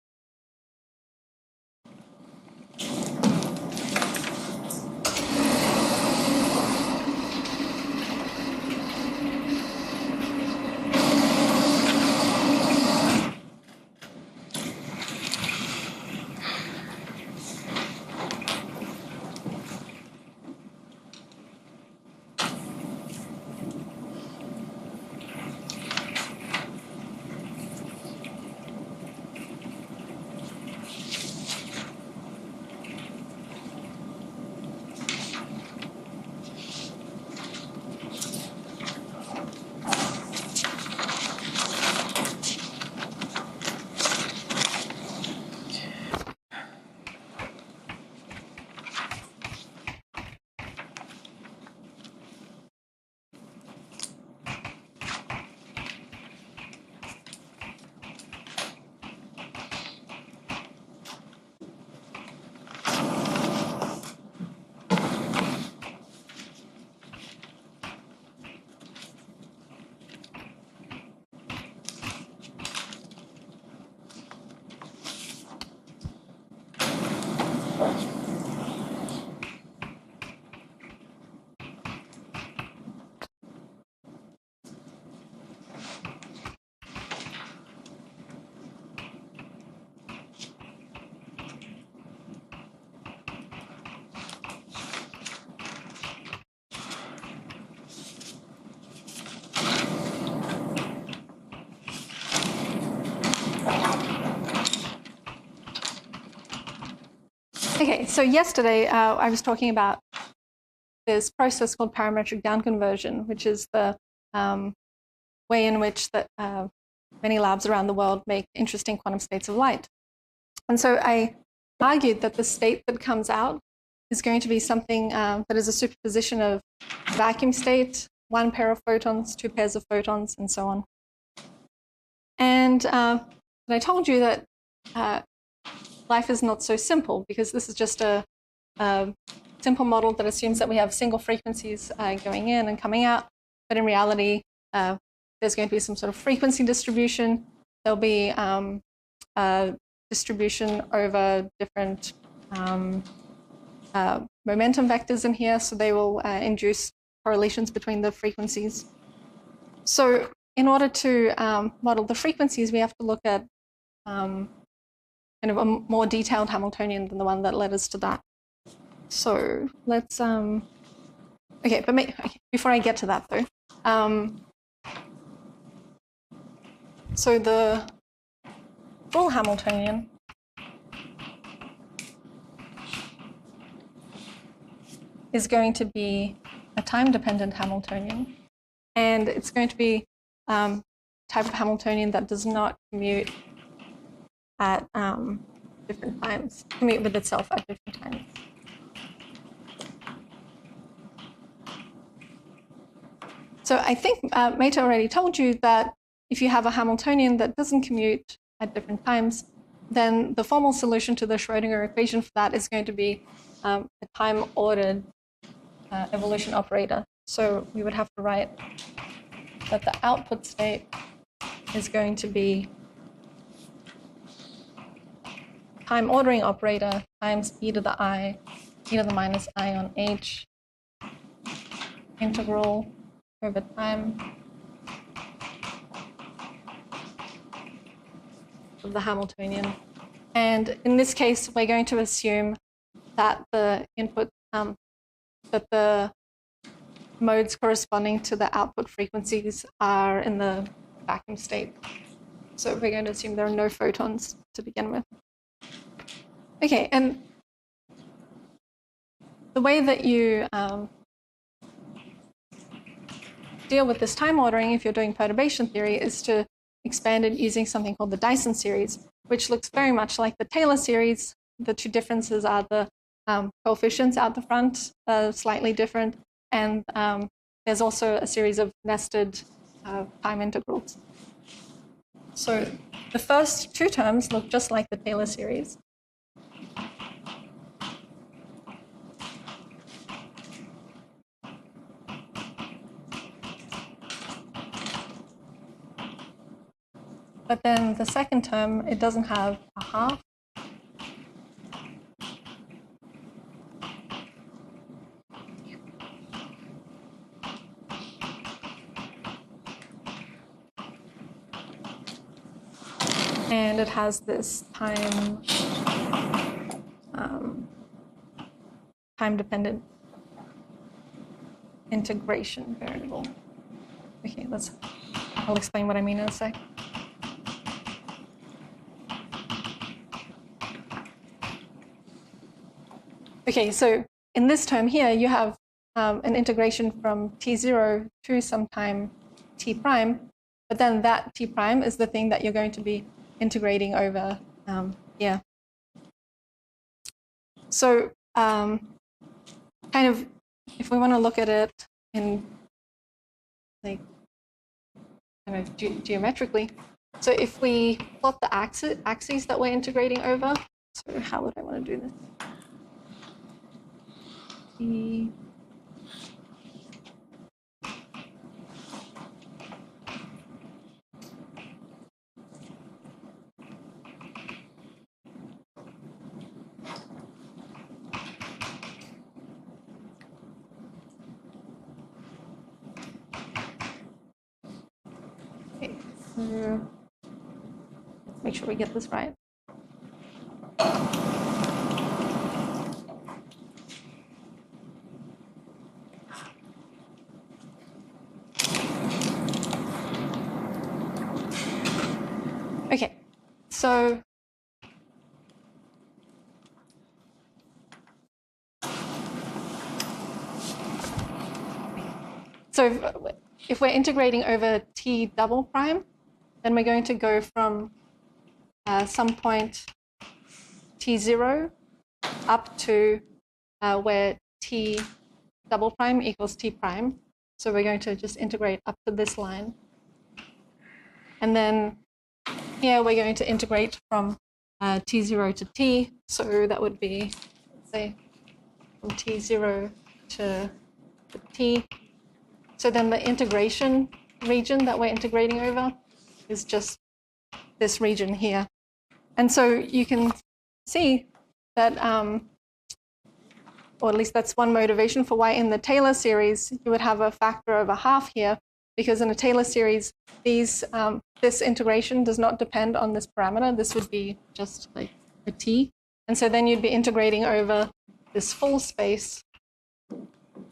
Okay, so yesterday I was talking about this process called parametric downconversion, which is the way in which many labs around the world make interesting quantum states of light. And so I argued that the state that comes out is going to be something that is a superposition of vacuum state, one pair of photons, two pairs of photons, and so on. And I told you that life is not so simple because this is just a simple model that assumes that we have single frequencies going in and coming out. But in reality, there's going to be some sort of frequency distribution. There'll be a distribution over different momentum vectors in here, so they will induce correlations between the frequencies. So in order to model the frequencies, we have to look at kind of a more detailed Hamiltonian than the one that led us to that. So let's, okay, but before I get to that though, so the full Hamiltonian is going to be a time-dependent Hamiltonian, and it's going to be type of Hamiltonian that does not commute at different times, commute with itself at different times. So I think Meta already told you that if you have a Hamiltonian that doesn't commute at different times, then the formal solution to the Schrodinger equation for that is going to be a time-ordered evolution operator. So we would have to write that the output state is going to be time ordering operator times e to the minus I on h integral over time of the Hamiltonian. And in this case, we're going to assume that the input, that the modes corresponding to the output frequencies are in the vacuum state. So we're going to assume there are no photons to begin with. Okay, and the way that you deal with this time ordering, if you're doing perturbation theory, is to expand it using something called the Dyson series, which looks very much like the Taylor series. The two differences are the coefficients out the front are slightly different, and there's also a series of nested time integrals. So the first two terms look just like the Taylor series. But then the second term, it doesn't have a half. And it has this time-dependent integration variable. Okay, I'll explain what I mean in a sec. Okay, so in this term here, you have an integration from t0 to some time t prime, but then that t prime is the thing that you're going to be integrating over here. So kind of, if we want to look at it in like kind of geometrically, so if we plot the axes that we're integrating over, so how would I want to do this? Okay, so let's make sure we get this right. Okay, so if we're integrating over t double prime, then we're going to go from some point t0 up to where t double prime equals t prime. So we're going to just integrate up to this line. And then here we're going to integrate from t0 to t. So that would be, let's say, from t0 to t. So then the integration region that we're integrating over is just this region here. And so you can see that, or at least that's one motivation for why in the Taylor series you would have a factor over half here, because in a Taylor series, this integration does not depend on this parameter. This would be just like a t. And so then you'd be integrating over this full space,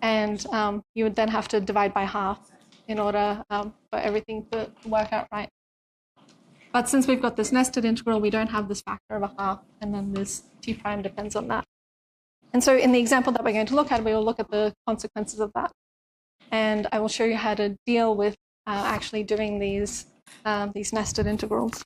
and you would then have to divide by half in order for everything to work out right. But since we've got this nested integral, we don't have this factor of a half, and then this t prime depends on that. And so in the example that we're going to look at, we will look at the consequences of that. And I will show you how to deal with actually doing these nested integrals.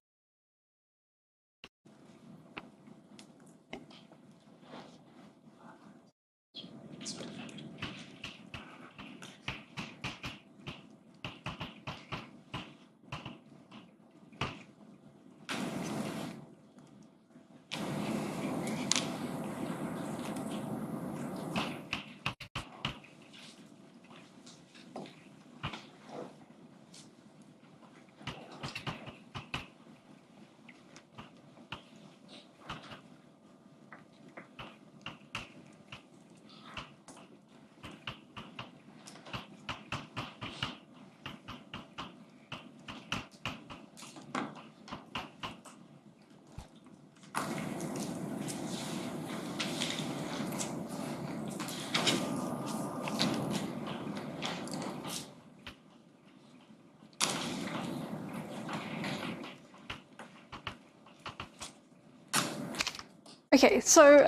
Okay, so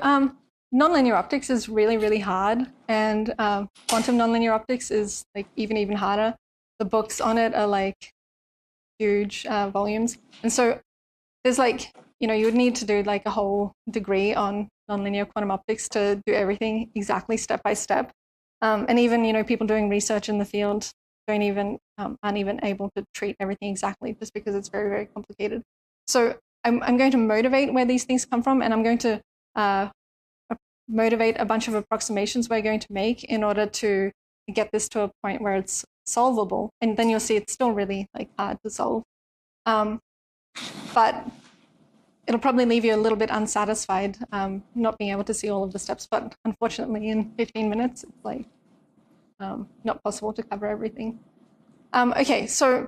nonlinear optics is really, really hard, and quantum nonlinear optics is like even harder. The books on it are like huge volumes, and so there's like, you would need to do like a whole degree on nonlinear quantum optics to do everything exactly step by step, and even people doing research in the field aren't even able to treat everything exactly, just because it's very, very complicated. So I'm going to motivate where these things come from, and I'm going to motivate a bunch of approximations we're going to make in order to get this to a point where it's solvable. And then you'll see it's still really like hard to solve. But it'll probably leave you a little bit unsatisfied not being able to see all of the steps. But unfortunately, in 15 minutes, it's like not possible to cover everything. Okay, so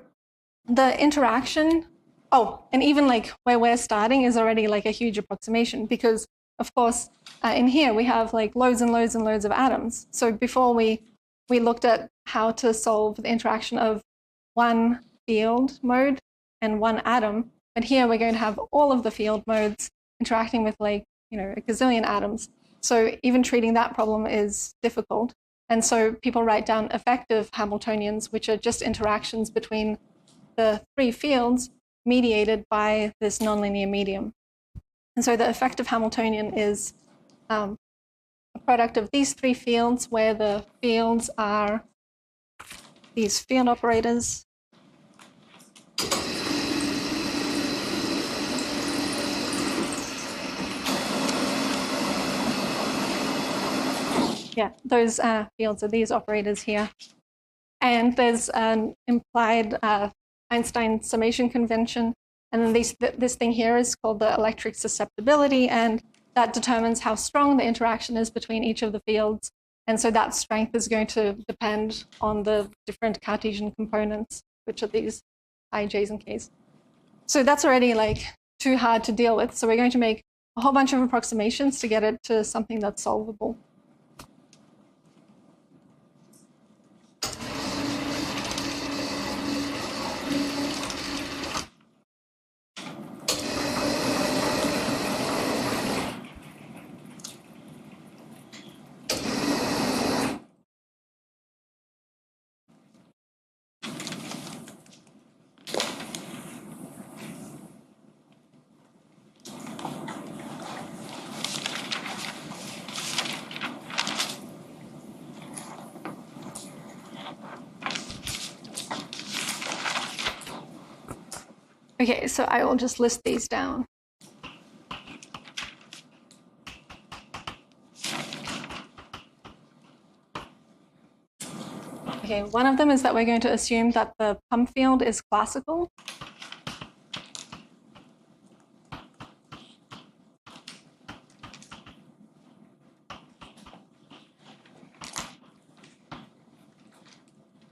the interaction. Oh, and even like where we're starting is already like a huge approximation, because of course in here we have like loads and loads and loads of atoms. So before we looked at how to solve the interaction of one field mode and one atom, but here we're going to have all of the field modes interacting with like a gazillion atoms. So even treating that problem is difficult. And so people write down effective Hamiltonians, which are just interactions between the three fields mediated by this nonlinear medium. And so the effective Hamiltonian is a product of these three fields, where the fields are these field operators. Yeah, those fields are these operators here. And there's an implied Einstein summation convention. And then this thing here is called the electric susceptibility, and that determines how strong the interaction is between each of the fields. And so that strength is going to depend on the different Cartesian components, which are these I, J's, and K's. So that's already like too hard to deal with. So we're going to make a whole bunch of approximations to get it to something that's solvable. Okay, so I will just list these down. Okay, one of them is that we're going to assume that the pump field is classical.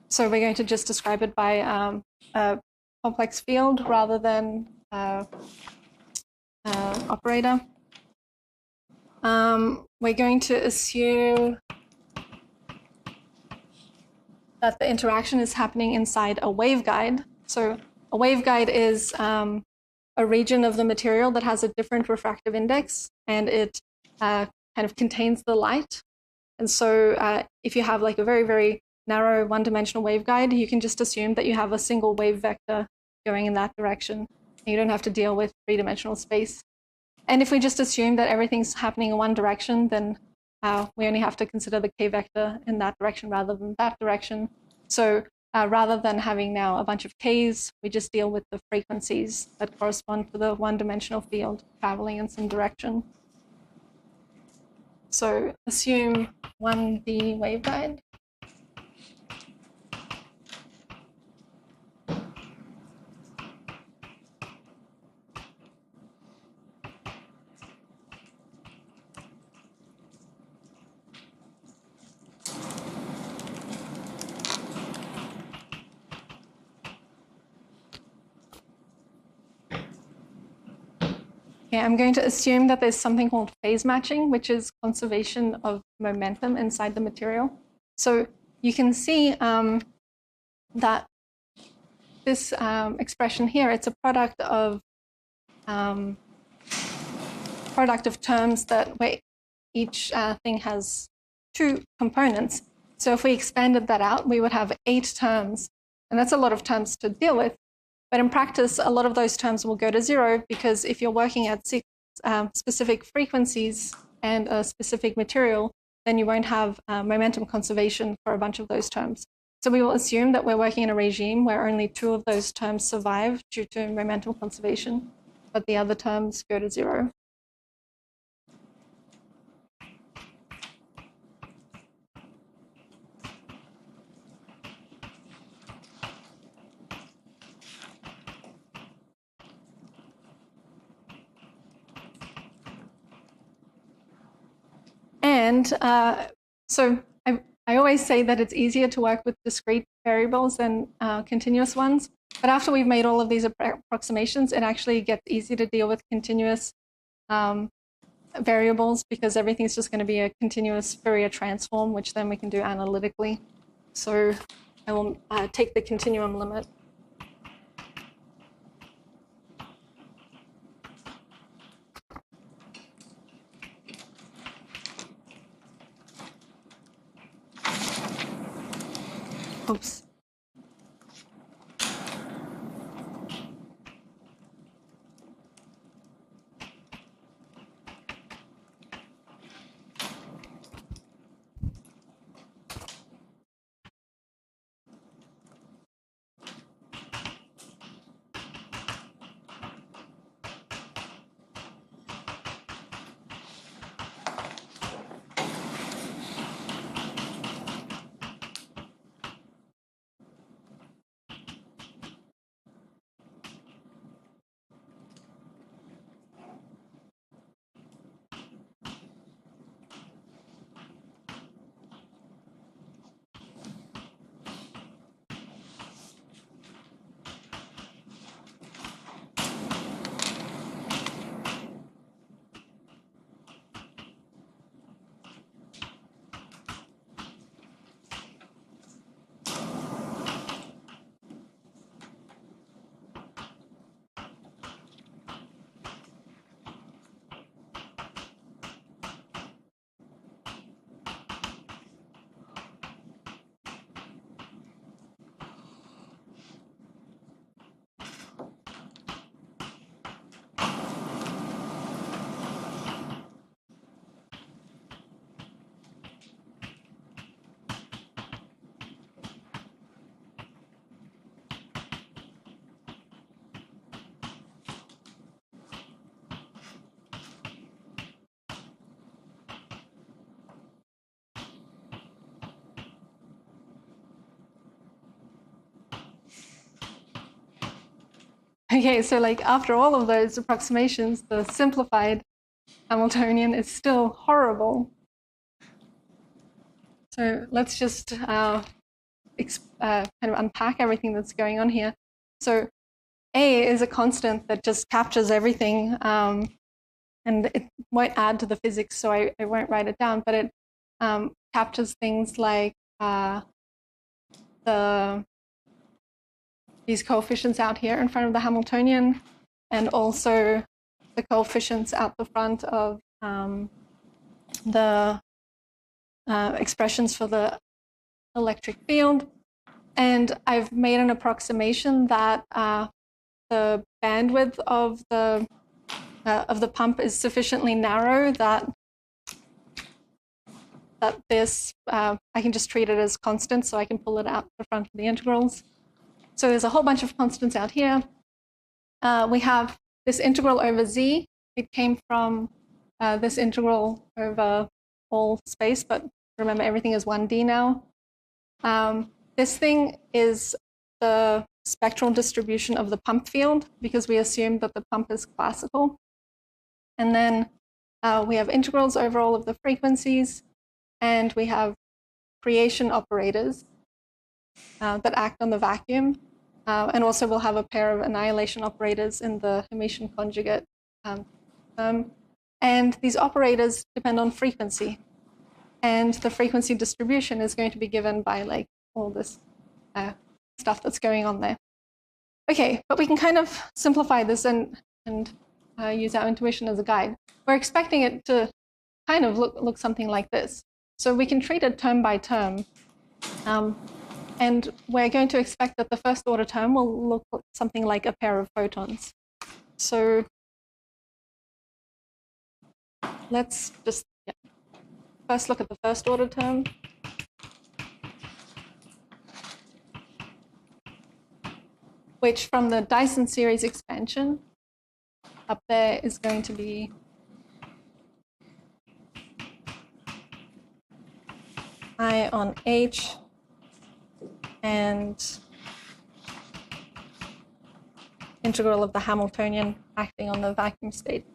So we're going to just describe it by a complex field rather than operator. We're going to assume that the interaction is happening inside a waveguide. So a waveguide is a region of the material that has a different refractive index, and it kind of contains the light. And so if you have like a very, very narrow one-dimensional waveguide, you can just assume that you have a single wave vector going in that direction. And you don't have to deal with three-dimensional space. And if we just assume that everything's happening in one direction, then we only have to consider the k vector in that direction rather than that direction. So rather than having now a bunch of k's, we just deal with the frequencies that correspond to the one-dimensional field traveling in some direction. So assume 1D waveguide. Okay, I'm going to assume that there's something called phase matching, which is conservation of momentum inside the material. So you can see that this expression here, it's a product of terms that where each thing has two components. So if we expanded that out, we would have 8 terms, and that's a lot of terms to deal with. But in practice, a lot of those terms will go to 0 because if you're working at specific frequencies and a specific material, then you won't have momentum conservation for a bunch of those terms. So we will assume that we're working in a regime where only 2 of those terms survive due to momentum conservation, but the other terms go to 0. And so I always say that it's easier to work with discrete variables than continuous ones. But after we've made all of these approximations, it actually gets easy to deal with continuous variables because everything's just going to be a continuous Fourier transform, which then we can do analytically. So I will take the continuum limit. Oops. Okay, so like after all of those approximations, the simplified Hamiltonian is still horrible. So let's just kind of unpack everything that's going on here. So A is a constant that just captures everything, and it won't add to the physics, so I won't write it down, but it captures things like these coefficients out here in front of the Hamiltonian, and also the coefficients out the front of the expressions for the electric field. And I've made an approximation that the bandwidth of the pump is sufficiently narrow that this I can just treat it as constant, so I can pull it out the front of the integrals. So there's a whole bunch of constants out here. We have this integral over z. It came from this integral over all space, but remember everything is 1D now. This thing is the spectral distribution of the pump field, because we assume that the pump is classical. And then we have integrals over all of the frequencies, and we have creation operators that act on the vacuum. And also we'll have a pair of annihilation operators in the Hermitian conjugate term. And these operators depend on frequency. And the frequency distribution is going to be given by like all this stuff that's going on there. Okay, but we can kind of simplify this and use our intuition as a guide. We're expecting it to kind of look something like this. So we can treat it term by term. And we're going to expect that the first order term will look something like a pair of photons. So let's just first look at the first order term. Which from the Dyson series expansion up there is going to be I on H and integral of the Hamiltonian acting on the vacuum state.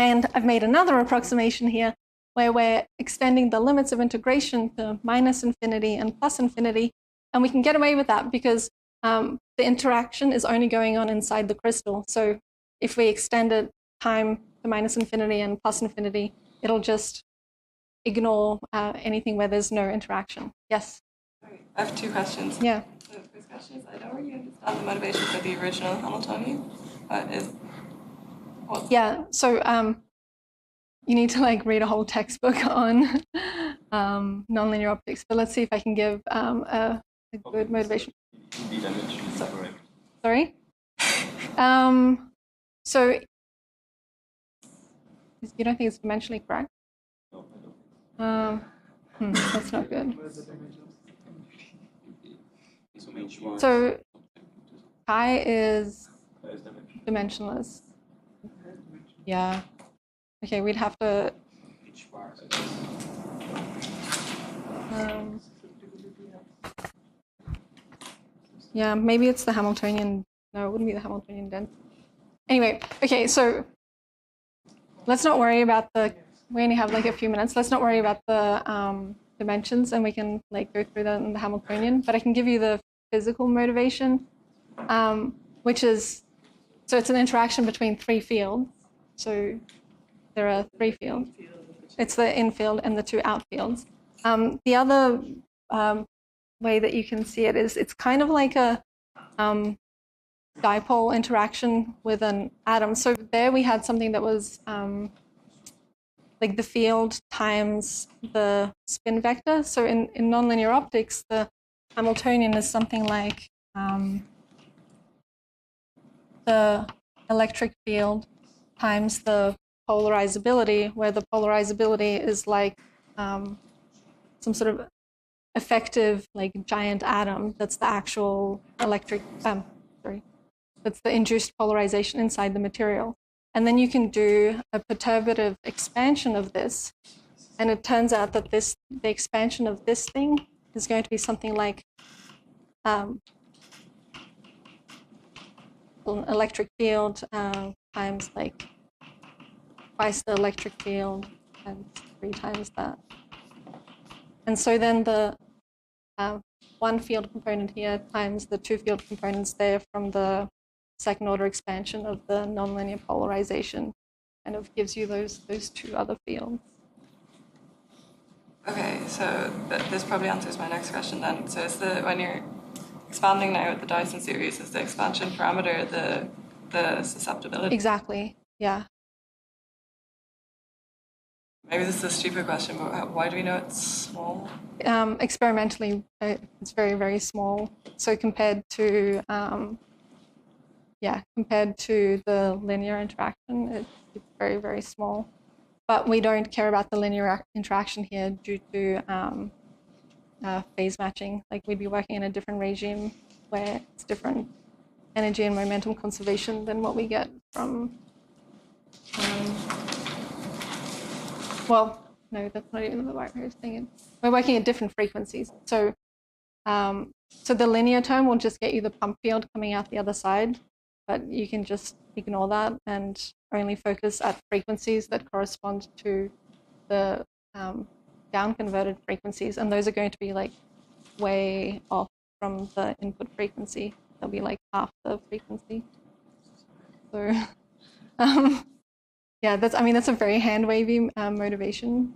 And I've made another approximation here where we're extending the limits of integration to minus infinity and plus infinity. And we can get away with that because the interaction is only going on inside the crystal. So if we extend it time to minus infinity and plus infinity, it'll just ignore anything where there's no interaction. Yes? I have two questions. Yeah. So the first question is, I don't really understand the motivation for the original Hamiltonian. Yeah, so you need to like read a whole textbook on nonlinear optics, but let's see if I can give a good motivation. Sorry? So you don't think it's dimensionally correct? No, I don't. That's not good. So chi is dimensionless. Yeah. Okay, we'd have to. Yeah, maybe it's the Hamiltonian. No, it wouldn't be the Hamiltonian density. Anyway, okay, so let's not worry about the. We only have like a few minutes. Let's not worry about the dimensions, and we can like go through that in the Hamiltonian. But I can give you the physical motivation, which is so it's an interaction between three fields. So there are three fields. It's the in-field and the two out-fields. The other way that you can see it is it's kind of like a dipole interaction with an atom. So there we had something that was like the field times the spin vector. So in nonlinear optics, the Hamiltonian is something like the electric field times the polarizability, where the polarizability is like some sort of effective like giant atom that's the actual electric, that's the induced polarization inside the material. And then you can do a perturbative expansion of this, and it turns out that the expansion of this thing is going to be something like electric field times like twice the electric field and 3 times that. And so then the one field component here times the 2 field components there from the second order expansion of the nonlinear polarization kind of gives you those 2 other fields. Okay, so this probably answers my next question then. So is when you're expanding now with the Dyson series, is the expansion parameter the susceptibility? Exactly, yeah. Maybe this is a stupid question, but why do we know it's small? Experimentally, it's very, very small. So compared to the linear interaction, it's very, very small. But we don't care about the linear interaction here due to phase matching. Like we'd be working in a different regime where it's different energy and momentum conservation than what we get from, well, no, that's not even the right way of saying it. We're working at different frequencies. So, so the linear term will just get you the pump field coming out the other side, but you can just ignore that and only focus at frequencies that correspond to the down-converted frequencies, and those are going to be like way off from the input frequency. They'll be like half the frequency. So, yeah, that's a very hand-wavy motivation.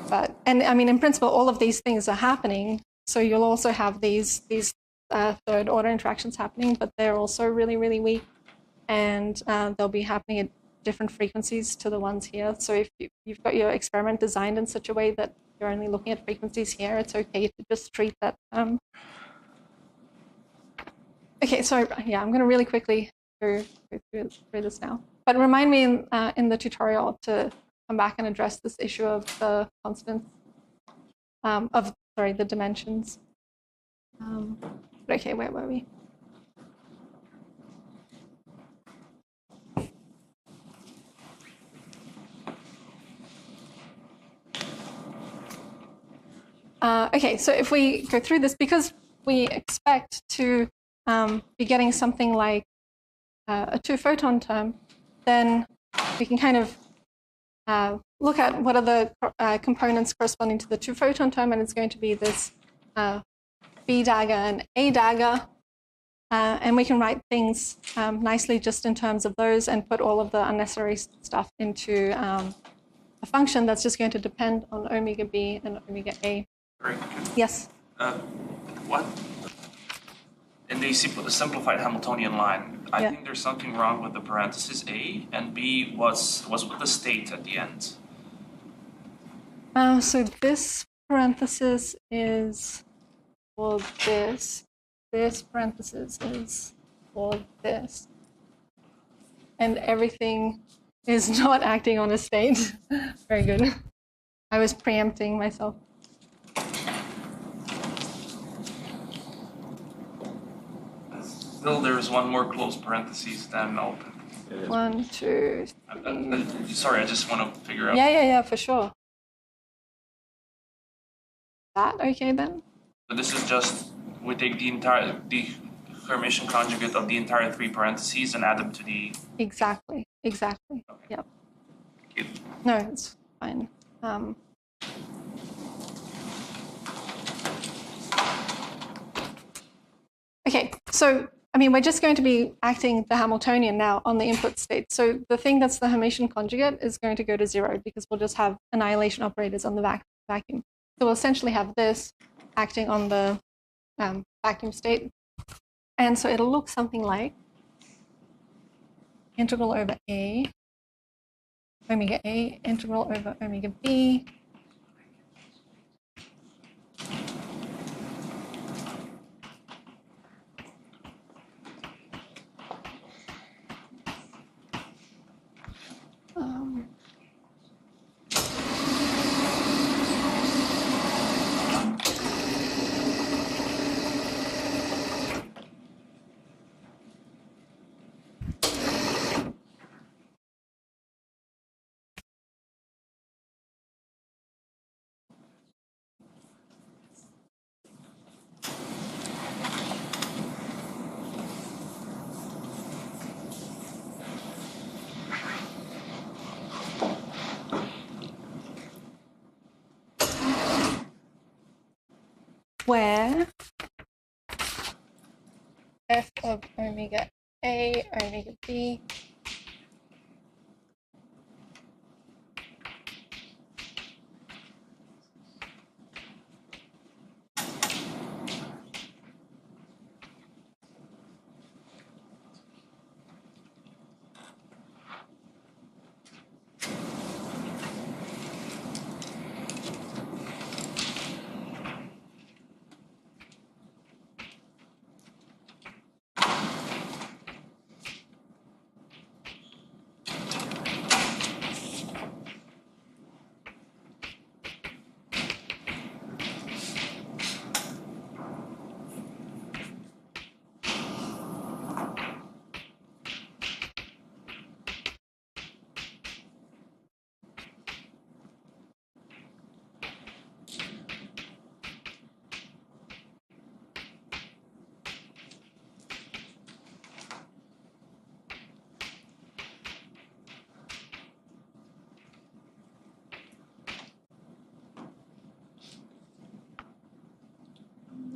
But I mean, in principle, all of these things are happening. So you'll also have these third-order interactions happening, but they're also really, really weak, and they'll be happening at different frequencies to the ones here. So if you've got your experiment designed in such a way that you're only looking at frequencies here, it's okay to just treat that. Okay, so yeah, I'm going to really quickly go through this now. But remind me in the tutorial to come back and address this issue of the constants, the dimensions. Okay, where were we? Okay, so if we go through this, because we expect to be getting something like a 2-photon term, then we can kind of look at what are the components corresponding to the 2-photon term, and it's going to be this B dagger and A dagger. And we can write things nicely just in terms of those and put all of the unnecessary stuff into a function that's just going to depend on omega B and omega A. Great. Yes? What? In the simplified Hamiltonian line, I think there's something wrong with the parentheses A, and B was with the state at the end. So this parenthesis is for this. This parenthesis is for this. And everything is not acting on a state. Very good. I was preempting myself. Still, there's one more close parentheses than open. 1, 2, 3. Sorry, I just want to figure out. Yeah, for sure. That okay then? But this is just, we take the Hermitian conjugate of the entire 3 parentheses and add them to the... Exactly. Okay. Yep. Thank you. No, it's fine. Okay, so I mean, we're just going to be acting the Hamiltonian now on the input state. So the thing that's the Hermitian conjugate is going to go to 0 because we'll just have annihilation operators on the vacuum. So we'll essentially have this acting on the vacuum state. And so it'll look something like integral over A, omega A, integral over omega B, where f of omega A, omega B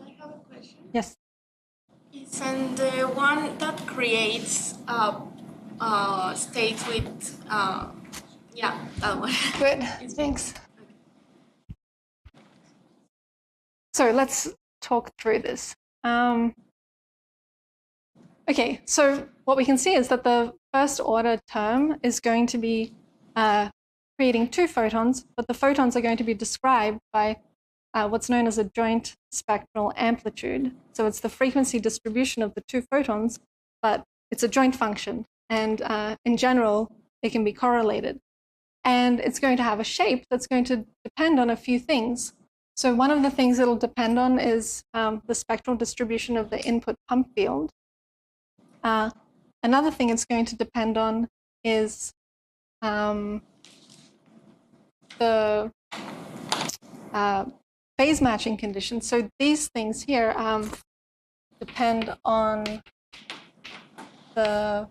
I have a question. Yes. Isn't the one that creates states with, yeah, that one. Good, thanks. So let's talk through this. Okay, so what we can see is that the first order term is going to be creating two photons, but the photons are going to be described by what's known as a joint spectral amplitude. So it's the frequency distribution of the two photons, but it's a joint function. And in general, it can be correlated. And it's going to have a shape that's going to depend on a few things. So one of the things it'll depend on is the spectral distribution of the input pump field. Another thing it's going to depend on is the phase matching conditions. So these things here depend on the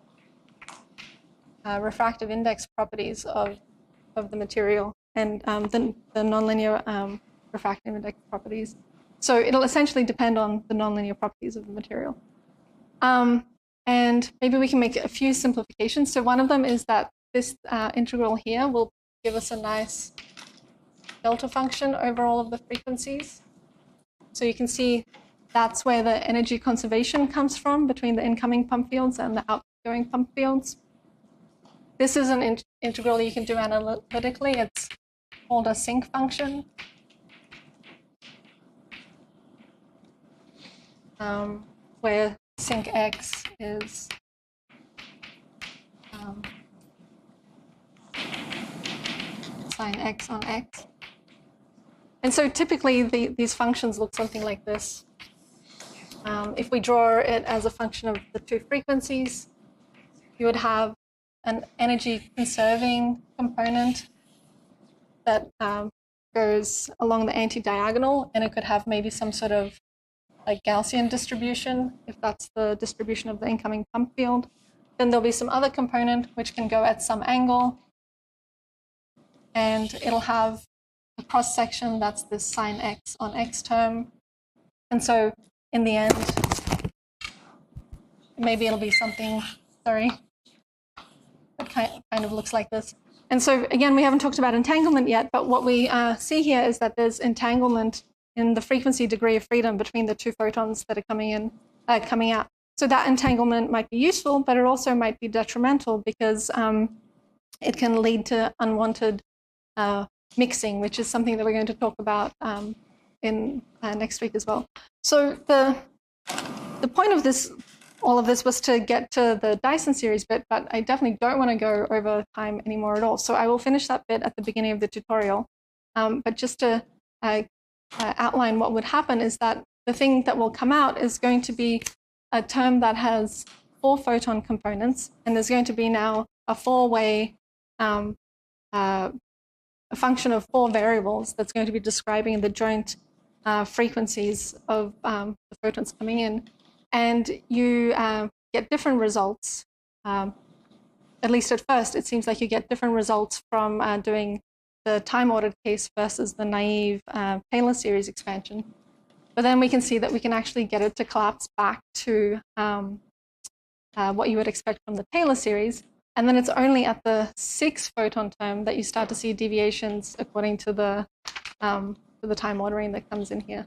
refractive index properties of the material and the nonlinear refractive index properties. So it'll essentially depend on the nonlinear properties of the material. And maybe we can make a few simplifications. So one of them is that this integral here will give us a nice delta function over all of the frequencies. So you can see that's where the energy conservation comes from between the incoming pump fields and the outgoing pump fields. This is an integral you can do analytically. It's called a sinc function. Where sinc x is sine x on x. And so typically these functions look something like this. If we draw it as a function of the two frequencies, you would have an energy conserving component that goes along the anti-diagonal, and it could have maybe some sort of like Gaussian distribution, if that's the distribution of the incoming pump field. Then there'll be some other component which can go at some angle, and it'll have a cross section that's this sine x on x term. And so in the end, maybe it'll be something, sorry, that kind of looks like this. And so again, we haven't talked about entanglement yet, but what we see here is that there's entanglement in the frequency degree of freedom between the two photons that are coming out. So that entanglement might be useful, but it also might be detrimental because it can lead to unwanted mixing, which is something that we're going to talk about in next week as well. So the point of all of this was to get to the Dyson series bit, but I definitely don't want to go over time anymore at all. So I will finish that bit at the beginning of the tutorial. But just to outline what would happen is that the thing that will come out is going to be a term that has 4 photon components, and there's going to be now a 4-way a function of 4 variables that's going to be describing the joint frequencies of the photons coming in. And you get different results, at least at first. It seems like you get different results from doing the time-ordered case versus the naive Taylor series expansion. But then we can see that we can actually get it to collapse back to what you would expect from the Taylor series. And then it's only at the 6 photon term that you start to see deviations according to the time ordering that comes in here.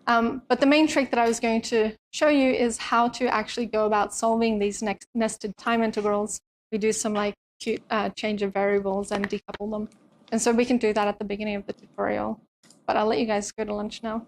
But the main trick that I was going to show you is how to actually go about solving these nested time integrals. We do some like cute change of variables and decouple them. And so we can do that at the beginning of the tutorial. But I'll let you guys go to lunch now.